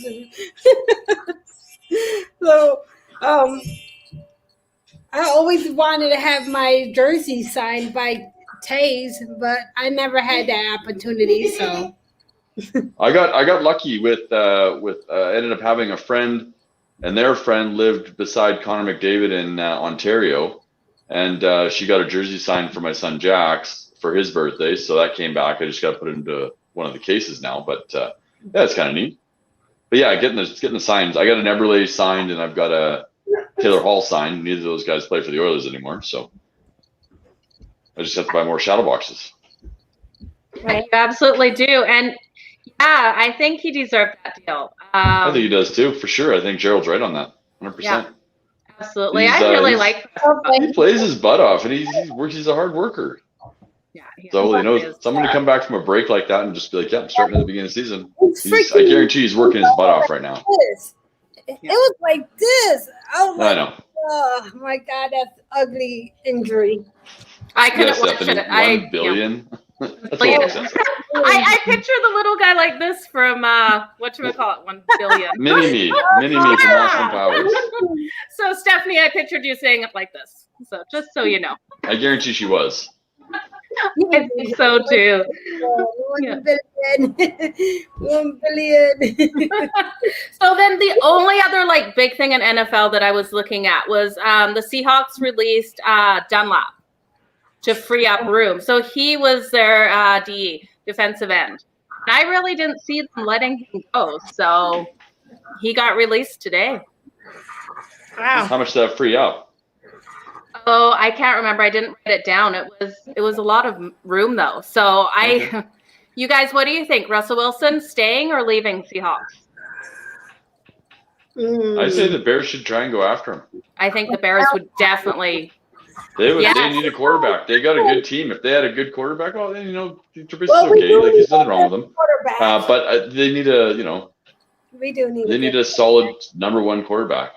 C: So I always wanted to have my jersey signed by Taze, but I never had that opportunity. So
A: I got lucky with ended up having a friend, and their friend lived beside Connor McDavid in Ontario, and she got a jersey signed for my son Jax for his birthday. So that came back. I just got to put it into one of the cases now. But yeah, it's kind of neat. But yeah, getting the signs. I got an Eberle signed, and I've got a Taylor Hall signed. Neither of those guys play for the Oilers anymore, so I just have to buy more shadow boxes.
B: You absolutely do. And yeah, I think he deserved that deal.
A: I think he does too, for sure. I think Gerald's right on that, 100%.
B: Yeah. Absolutely.
A: He's,
B: I really
A: he's-
B: like
A: He plays his butt off, and he's a hard worker.
B: yeah,
A: So
B: he
A: you know,
B: is.
A: someone to come back from a break like that and just be like, "Yeah, I'm starting at the beginning of the season."
C: it's
A: I
C: freaking
A: guarantee he's working his butt off right now.
C: this. It was like this. Oh
A: I
C: my,
A: know.
C: oh my God, that's ugly injury.
B: I
A: Yeah,
B: couldn't watch
A: Stephanie,
B: it.
A: 1 billion. That's what it says.
B: I picture the little guy like this from whatchamacallit, 1 billion.
A: Mini me from Austin Powers.
B: So Stephanie, I pictured you saying it like this. So just so you know.
A: I guarantee she was.
B: I think so too.
C: 1 billion. 1 billion.
B: So then the only other like big thing in NFL that I was looking at was the Seahawks released Dunlap to free up room. So he was their defensive end. And I really didn't see them letting him go. So he got released today.
C: Wow.
A: How much did that free up?
B: Oh, I can't remember. I didn't write it down. It was a lot of room though. So you guys, what do you think? Russell Wilson staying or leaving Seahawks?
A: I say the Bears should try and go after him.
B: I think the Bears would definitely.
A: They would.
B: Yes.
A: They need a quarterback. They got a good team. If they had a good quarterback, well, then Trubisky's
C: Well, we
A: okay.
C: do
A: Like there's
C: need
A: nothing wrong with him.
C: Quarterback.
A: But they need
C: We do need.
A: they need a solid number 1 quarterback.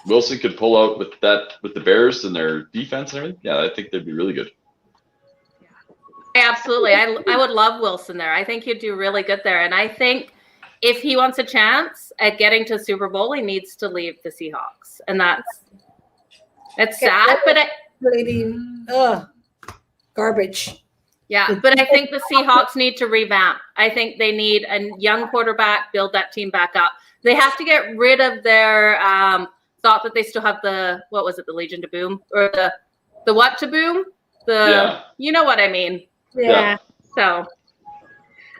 A: Wilson could pull out with the Bears and their defense and everything. Yeah, I think they'd be really good.
B: Absolutely. I would love Wilson there. I think he'd do really good there. And I think if he wants a chance at getting to Super Bowl, he needs to leave the Seahawks. And it's sad, but
C: Garbage.
B: yeah, but I think the Seahawks need to revamp. I think they need a young quarterback, build that team back up. They have to get rid of their thought that they still have the Legion to Boom or the what to Boom? You know what I mean.
C: Yeah.
B: So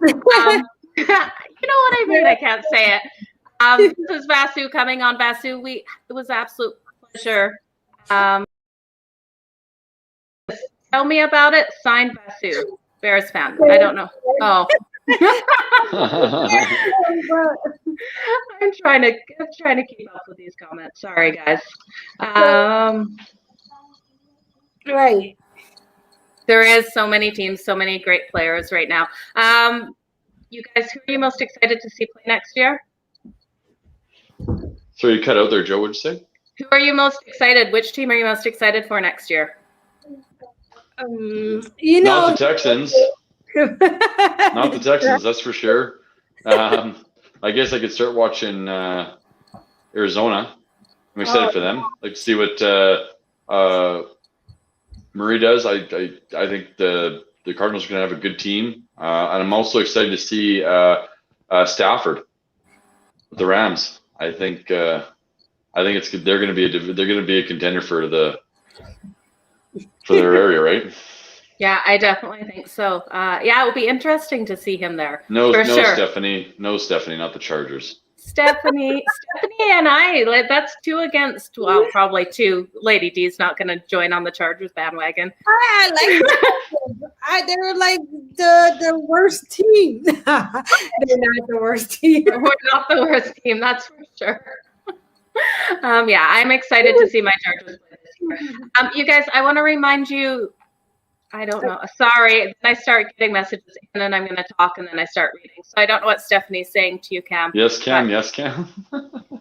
B: you know what I mean? I can't say it. This is Vasu coming on. Vasu, it was an absolute pleasure. Tell me about it. Signed Vasu, Bears fan. I don't know. Oh. I'm trying to keep up with these comments. Sorry, guys.
C: Right.
B: There is so many teams, so many great players right now. You guys, who are you most excited to see play next year?
A: So you cut out there, Joe. What'd you say?
B: Who are you most excited? Which team are you most excited for next year?
A: Not the Texans. Not the Texans, that's for sure. I guess I could start watching Arizona. I'm excited for them. Like to see what Murray does. I think the Cardinals are going to have a good team, and I'm also excited to see Stafford with the Rams. I think it's they're going to be a contender for the for their area, right?
B: Yeah, I definitely think so. Yeah, it will be interesting to see him there.
A: No,
B: for
A: no,
B: sure.
A: Stephanie, not the Chargers.
B: Stephanie and I, like, that's 2 against, well, probably 2. Lady D's not going to join on the Chargers bandwagon.
C: I like they're like the worst team. They're not the worst team.
B: We're not the worst team, that's for sure. Yeah, I'm excited to see my Chargers play this year. You guys, I want to remind you, I don't know. Sorry, I start getting messages and then I'm going to talk and then I start reading. So I don't know what Stephanie's saying to you, Cam.
A: Yes, Cam. Yes, Cam.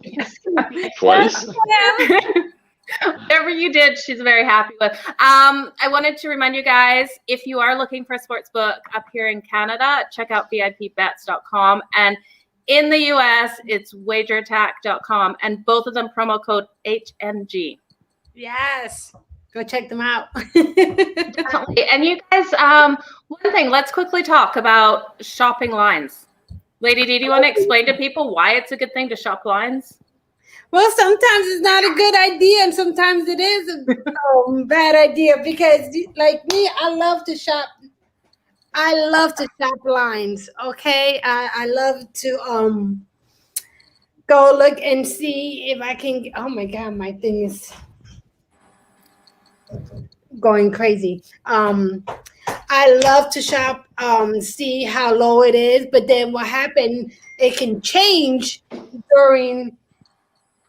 B: Yes.
A: Twice.
B: Whatever you did, she's very happy with. I wanted to remind you guys, if you are looking for a sports book up here in Canada, check out VIPbets.com. And in the US, it's wagerattack.com. And both of them promo code HNG.
C: Yes. Go check them out.
B: Definitely. And you guys, one thing, let's quickly talk about shopping lines. Lady D, do you want to explain to people why it's a good thing to shop lines?
C: Well, sometimes it's not a good idea, and sometimes it is a bad idea because, like me, I love to shop. I love to shop lines. Okay, I love to go look and see if I can. Oh my God, my thing is going crazy. I love to shop, see how low it is, but then what happened? It can change during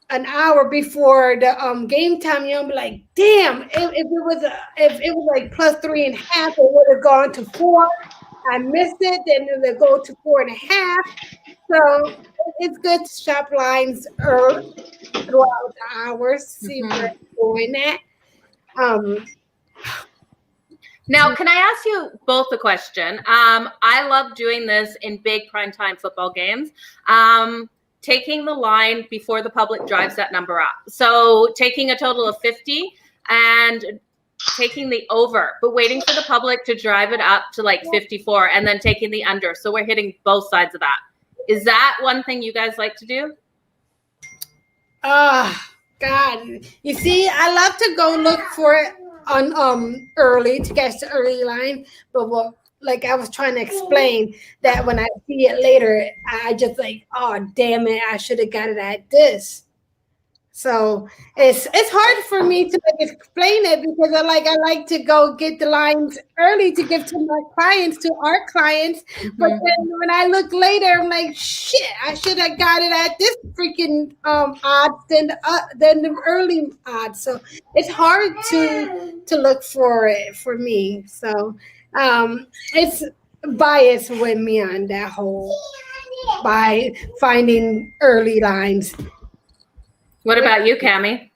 C: an hour before the game time. You'll be like, damn! If it was like +3.5, it would have gone to 4. I missed it. Then it would go to 4.5. So it's good to shop lines early throughout the hours. See where it's going at.
B: Now, can I ask you both a question? I love doing this in big primetime football games. Taking the line before the public drives that number up. So taking a total of 50 and taking the over, but waiting for the public to drive it up to like 54 and then taking the under. So we're hitting both sides of that. Is that one thing you guys like to do?
C: God. You see, I love to go look for it on early to catch the early line, but like I was trying to explain that when I see it later, I just like, oh damn it, I should have got it at this. So it's hard for me to like explain it because I like to go get the lines early to give to my clients, to our clients. But then when I look later, I'm like, shit, I should have got it at this freaking odds than the early odds. So it's hard to look for it for me. So it's biased with me on that whole by finding early lines.
B: What about you, Cammie?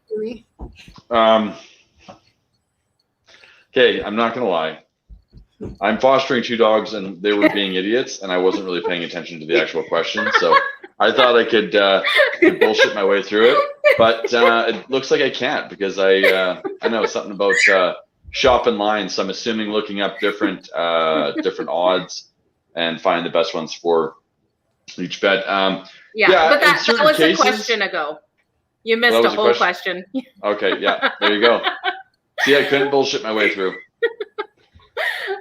A: Okay, I'm not gonna lie. I'm fostering 2 dogs, and they were being idiots, and I wasn't really paying attention to the actual question. So I thought I could bullshit my way through it, but it looks like I can't because I know something about shopping lines. So I'm assuming looking up different odds and finding the best ones for each bet.
B: Yeah, but that was cases, a question ago. You missed a whole question.
A: Okay, yeah, there you go. See, I couldn't bullshit my way through.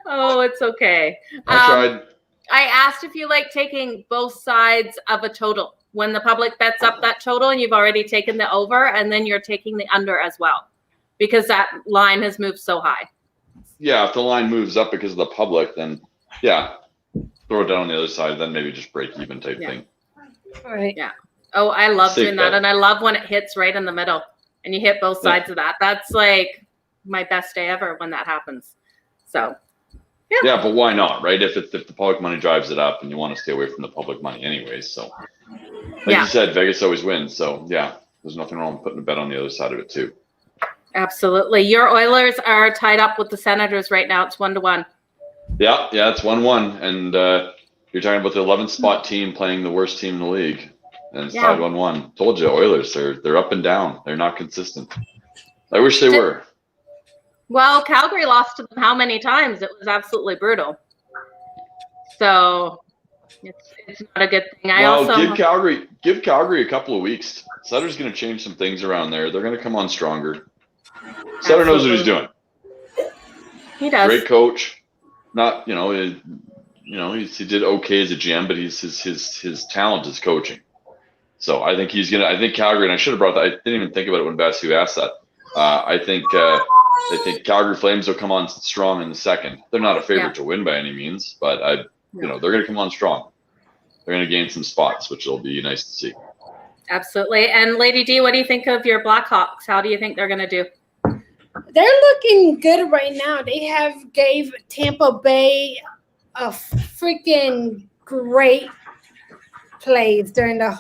B: Oh, it's okay.
A: I tried.
B: I asked if you like taking both sides of a total. When the public bets up that total and you've already taken the over, and then you're taking the under as well, because that line has moved so high.
A: Yeah, if the line moves up because of the public, then yeah, throw it down on the other side, then maybe just break even type thing.
C: All right.
B: Yeah. Oh, I love
A: Safe
B: doing that.
A: bet.
B: And I love when it hits right in the middle and you hit both sides of that. That's like my best day ever when that happens. So, yeah.
A: Yeah, but why not, right? If the public money drives it up and you want to stay away from the public money anyways. So, like you said, Vegas always wins. So, yeah, there's nothing wrong with putting a bet on the other side of it too.
B: Absolutely. Your Oilers are tied up with the Senators right now. It's 1-1.
A: Yeah, it's 1-1. And you're talking about the 11th spot team playing the worst team in the league. And it's tied 1-1. Told you, Oilers, they're up and down. They're not consistent. I wish they were.
B: Well, Calgary lost to them how many times? It was absolutely brutal. So it's not a good thing.
A: Give Calgary a couple of weeks. Sutter's going to change some things around there. They're going to come on stronger. Sutter knows what he's doing.
B: He does.
A: Great coach. Not, he did okay as a GM, but his talent is coaching. So I think I think Calgary, and I should have brought that. I didn't even think about it when Basu asked that. I think Calgary Flames will come on strong in the second. They're not a favorite to win by any means, but they're going to come on strong. They're going to gain some spots, which will be nice to see.
B: Absolutely. And Lady D, what do you think of your Blackhawks? How do you think they're going to do?
C: They're looking good right now. They gave Tampa Bay a freaking great plays during their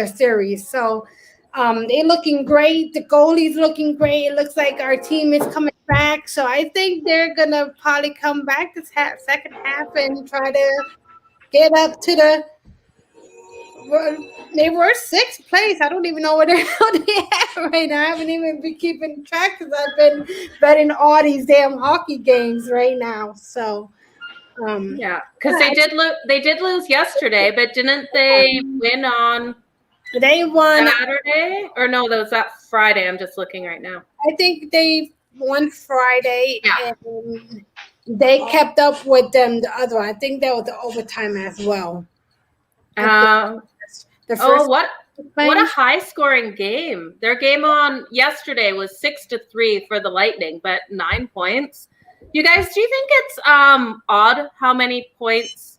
C: series. So they're looking great. The goalie's looking great. It looks like our team is coming back. So I think they're gonna probably come back this second half and try to get up to they were sixth place. I don't even know where they're at right now. I haven't even been keeping track because I've been betting all these damn hockey games right now. So
B: because they did lose yesterday, but didn't they win on
C: they won
B: Saturday? Or no, that was that Friday. I'm just looking right now.
C: I think they won Friday and they kept up with them the other one. I think that was the overtime as well.
B: What a high scoring game. Their game on yesterday was 6-3 for the Lightning, but 9 points. You guys, do you think it's odd how many points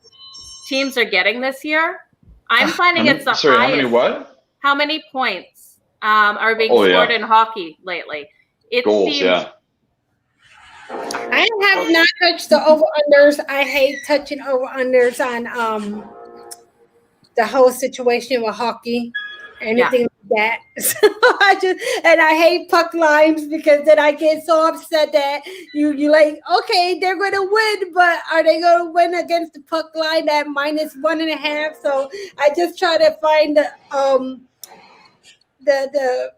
B: teams are getting this year? I'm finding it's the highest.
A: How many what?
B: How many points are being scored in hockey lately?
A: Goals,
C: I have not touched the over-unders. I hate touching over-unders on the whole situation with hockey, anything like that. So I hate puck lines because then I get so upset that you like, okay, they're going to win, but are they going to win against the puck line at -1.5? So I just try to find the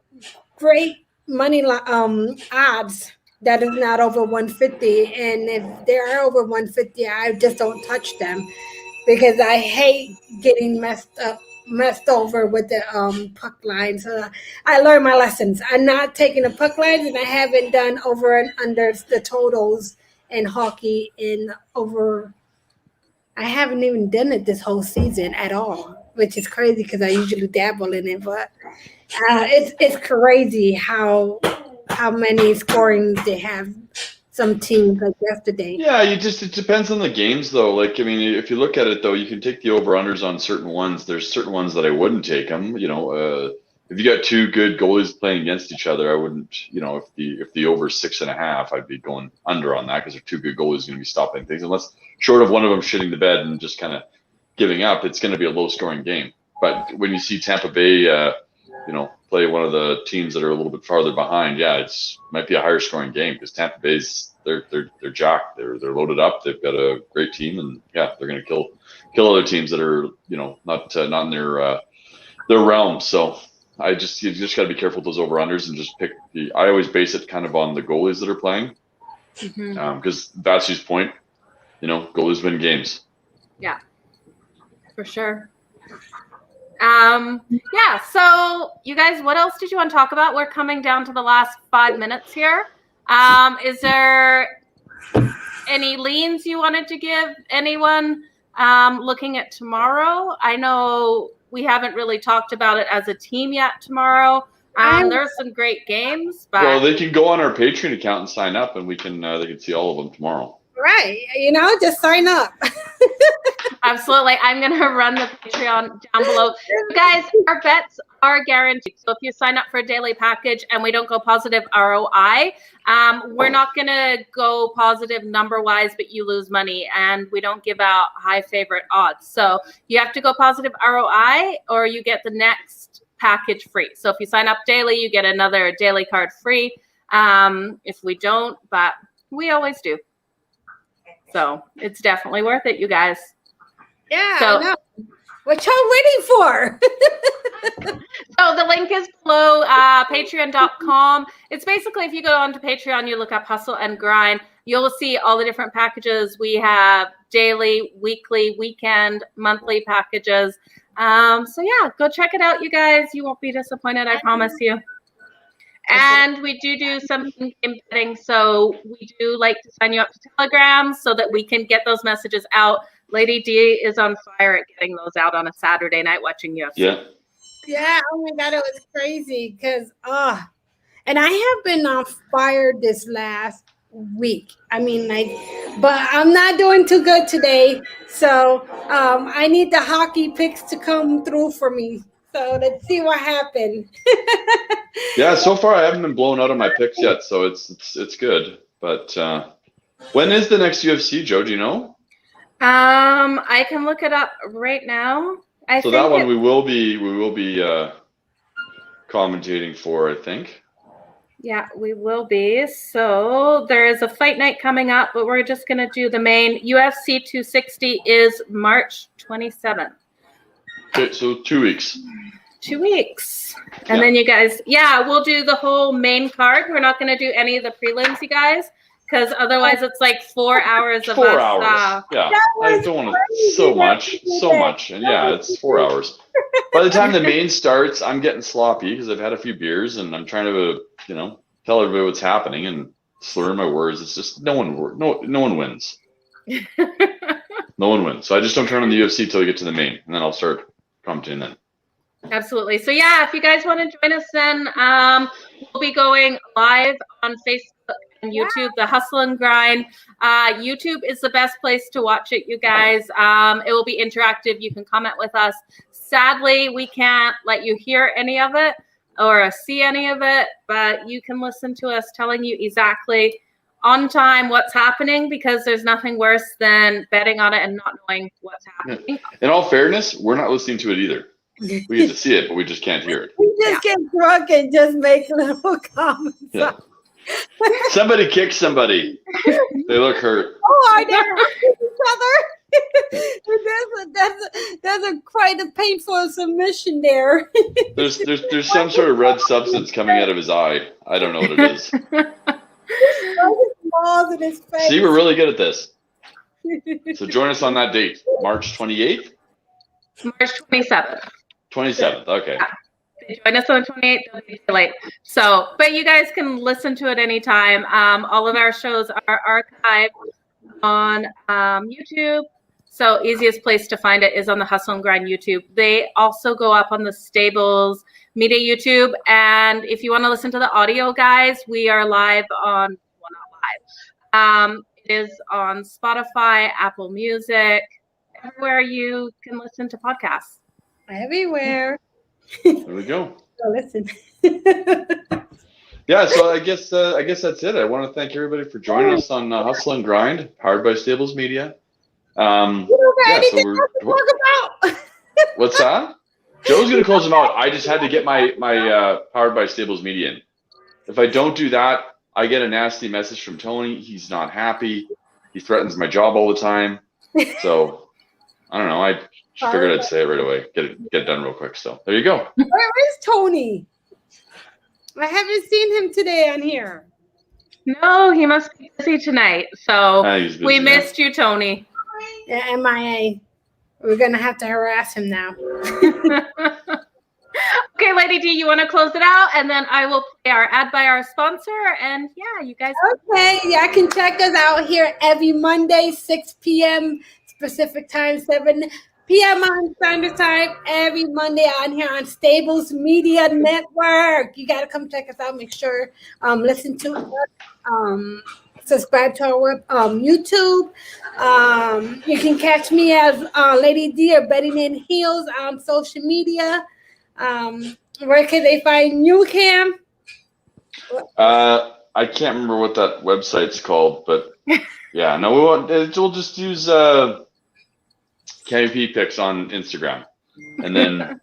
C: great money odds that is not over 150, and if they are over 150, I just don't touch them because I hate getting messed over with the puck lines. So I learned my lessons. I'm not taking the puck lines, and I haven't done over and under the totals in hockey I haven't even done it this whole season at all, which is crazy because I usually dabble in it, but it's crazy how many scoring they have. Some teams like yesterday.
A: Yeah, it depends on the games though. Like, I mean, if you look at it though, you can take the over-unders on certain ones. There's certain ones that I wouldn't take them. If you got two good goalies playing against each other, I wouldn't, if the over 6.5, I'd be going under on that because they're two good goalies going to be stopping things. Unless short of one of them shitting the bed and just kind of giving up, it's going to be a low scoring game. But when you see Tampa Bay, play one of the teams that are a little bit farther behind, might be a higher scoring game because Tampa Bay's they're jacked. They're loaded up. They've got a great team, and they're going to kill other teams that are not in their realm. So you just got to be careful with those over unders and just pick I always base it kind of on the goalies that are playing, because Basu's point, goalies win games. Yeah, for sure.
B: So you guys, what else did you want to talk about? We're coming down to the last 5 minutes here. Is there any leans you wanted to give anyone looking at tomorrow? I know we haven't really talked about it as a team yet tomorrow. There's some great games, but
A: they can go on our Patreon account and sign up, and they can see all of them tomorrow.
C: Right. Just sign up.
B: Absolutely. I'm going to run the Patreon down below. Guys, our bets are guaranteed. So if you sign up for a daily package and we don't go positive ROI, we're not going to go positive number-wise, but you lose money, and we don't give out high favorite odds. So you have to go positive ROI or you get the next package free. So if you sign up daily, you get another daily card free. If we don't, but we always do. So it's definitely worth it, you guys.
C: Yeah, so, I know. What y'all waiting for?
B: So the link is below, patreon.com. It's basically, if you go onto Patreon, you look up Hustle and Grind, you'll see all the different packages. We have daily, weekly, weekend, monthly packages. So go check it out, you guys. You won't be disappointed, I promise you. And we do some in-game betting, so we do like to sign you up to Telegram so that we can get those messages out. Lady D is on fire at getting those out on a Saturday night watching UFC.
A: Yeah.
C: Yeah, oh my God, it was crazy because, and I have been on fire this last week. I mean, like, but I'm not doing too good today. So I need the hockey picks to come through for me. So let's see what happened.
A: Yeah, so far I haven't been blown out of my picks yet, so it's good. But when is the next UFC, Joe? Do you know?
B: I can look it up right now. I
A: So
B: think
A: that one we will be commentating for, I think.
B: Yeah, we will be. So there is a fight night coming up, but we're just going to do the main. UFC 260 is March 27th.
A: Okay, so 2 weeks.
B: 2 weeks. And
A: Yeah.
B: then you guys, we'll do the whole main card. We're not going to do any of the prelims, you guys, because otherwise it's like 4 hours of
A: 4
B: us.
A: hours. Yeah,
C: That
A: I
C: was
A: don't want
C: crazy.
A: so much, and yeah, it's 4 hours. By the time the main starts, I'm getting sloppy because I've had a few beers and I'm trying to, tell everybody what's happening and slur my words. It's just no one wins. No one wins. So I just don't turn on the UFC till we get to the main, and then I'll start commenting then.
B: Absolutely. So yeah, if you guys want to join us, then we'll be going live on Facebook and YouTube, the Hustle and Grind. YouTube is the best place to watch it, you guys. It will be interactive. You can comment with us. Sadly, we can't let you hear any of it or see any of it, but you can listen to us telling you exactly on time what's happening, because there's nothing worse than betting on it and not knowing what's happening.
A: In all fairness, we're not listening to it either. We get to see it, but we just can't hear it.
C: We just get drunk and just make little comments.
A: Yeah. Somebody kick somebody. They look hurt.
C: Oh, I never hit each other. That's a quite a painful submission there.
A: There's some sort of red substance coming out of his eye. I don't know what it is.
C: Balls in his face.
A: See, we're really good at this. So join us on that date, March 28th?
B: March 27th.
A: 27th, okay.
B: Join us on the 28th. It'll be too late. So, but you guys can listen to it anytime. All of our shows are archived on YouTube. So easiest place to find it is on the Hustle and Grind YouTube. They also go up on the Stables Media YouTube. And if you want to listen to the audio, guys, we are live on, well, not live. It is on Spotify, Apple Music, everywhere you can listen to podcasts.
C: Everywhere.
A: There we go.
C: So listen.
A: Yeah, so I guess that's it. I want to thank everybody for joining us on Hustle and Grind, powered by Stables Media.
C: We don't got anything else to talk about.
A: What's that? Joe's gonna close them out. I just had to get my powered by Stables Media in. If I don't do that, I get a nasty message from Tony. He's not happy. He threatens my job all the time. So I don't know. I figured I'd say it right away. Get it done real quick. So there you go.
C: Where is Tony? I haven't seen him today on here.
B: No, he must be busy tonight. So
A: He's busy
B: we
A: now.
B: missed you, Tony.
C: Yeah, MIA. We're gonna have to harass him now.
B: Okay, Lady D, you want to close it out, and then I will play our ad by our sponsor. And yeah, you guys.
C: Okay, y'all can check us out here every Monday, 6 p.m. Pacific time, 7 p.m. on Standard Time. Every Monday on here on Stables Media Network. You gotta come check us out. Make sure listen to us. Subscribe to our YouTube. You can catch me as Lady D or Betting in Heels on social media. Where can they find you, Cam?
A: I can't remember what that website's called, but yeah, no, we won't. We'll just use KP Picks on Instagram, and then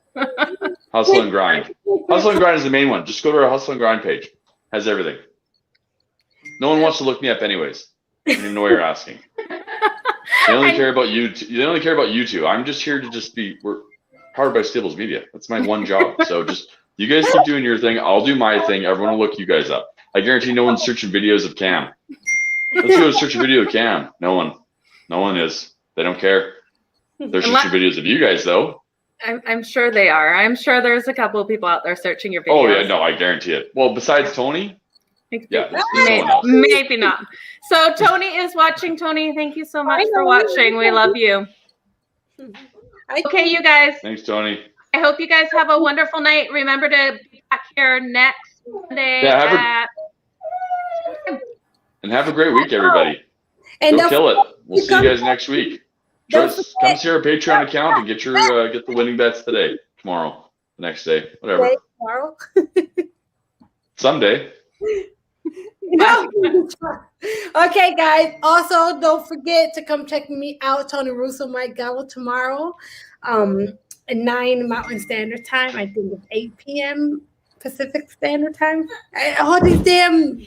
A: Hustle and Grind. Hustle and Grind is the main one. Just go to our Hustle and Grind page. Has everything. No one wants to look me up anyways. I don't even know what you're asking. They only care about you. They only care about you two. I'm just here to just be. We're powered by Stables Media. That's my one job. So just you guys keep doing your thing. I'll do my thing. Everyone will look you guys up. I guarantee no one's searching videos of Cam. Let's go search a video of Cam. No one is. They don't care. They're searching videos of you guys though.
B: I'm sure they are. I'm sure there's a couple of people out there searching your videos.
A: Oh yeah, no, I guarantee it. Well, besides Tony, yeah, there's no
B: Maybe,
A: one else.
B: maybe not. So Tony is watching. Tony, thank you so much for watching. We love you. Okay, you guys.
A: Thanks, Tony.
B: I hope you guys have a wonderful night. Remember to be back here next Monday
A: Yeah, and have a great week, everybody.
C: And
A: Go
C: don't
A: kill it.
C: forget
A: We'll
C: to
A: see you
C: come-
A: guys next week.
C: Don't
A: Just
C: forget-
A: come see our Patreon account and get your get the winning bets today, tomorrow, the next day, whatever.
C: Today, tomorrow.
A: Someday.
C: No. Okay, guys. Also, don't forget to come check me out, Tony Russo, Mike Gallo, tomorrow at 9 Mountain Standard Time. I think it's 8 p.m. Pacific Standard Time. All these damn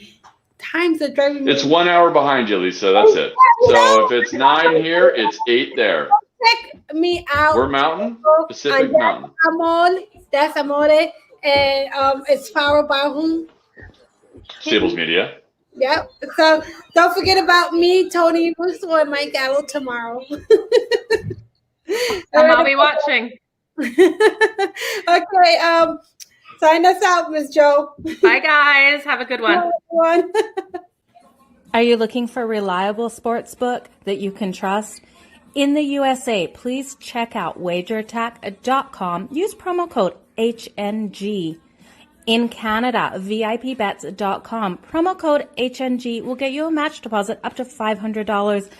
C: times are driving me.
A: It's 1 hour behind you, Lisa. That's it. So if it's 9 here, it's 8 there.
C: Check me out.
A: We're Mountain, Pacific Mountain.
C: That's Amore. And it's powered by whom?
A: Stables Media.
C: Yep. So don't forget about me, Tony Russo, and Mike Gallo tomorrow.
B: And I'll be watching.
C: Okay. Sign us out, Miss Joe.
B: Bye, guys. Have a good one.
C: Bye, everyone.
F: Are you looking for a reliable sports book that you can trust? In the USA, please check out wagerattack.com. Use promo code HNG. In Canada, VIPbets.com. Promo code HNG will get you a match deposit up to $500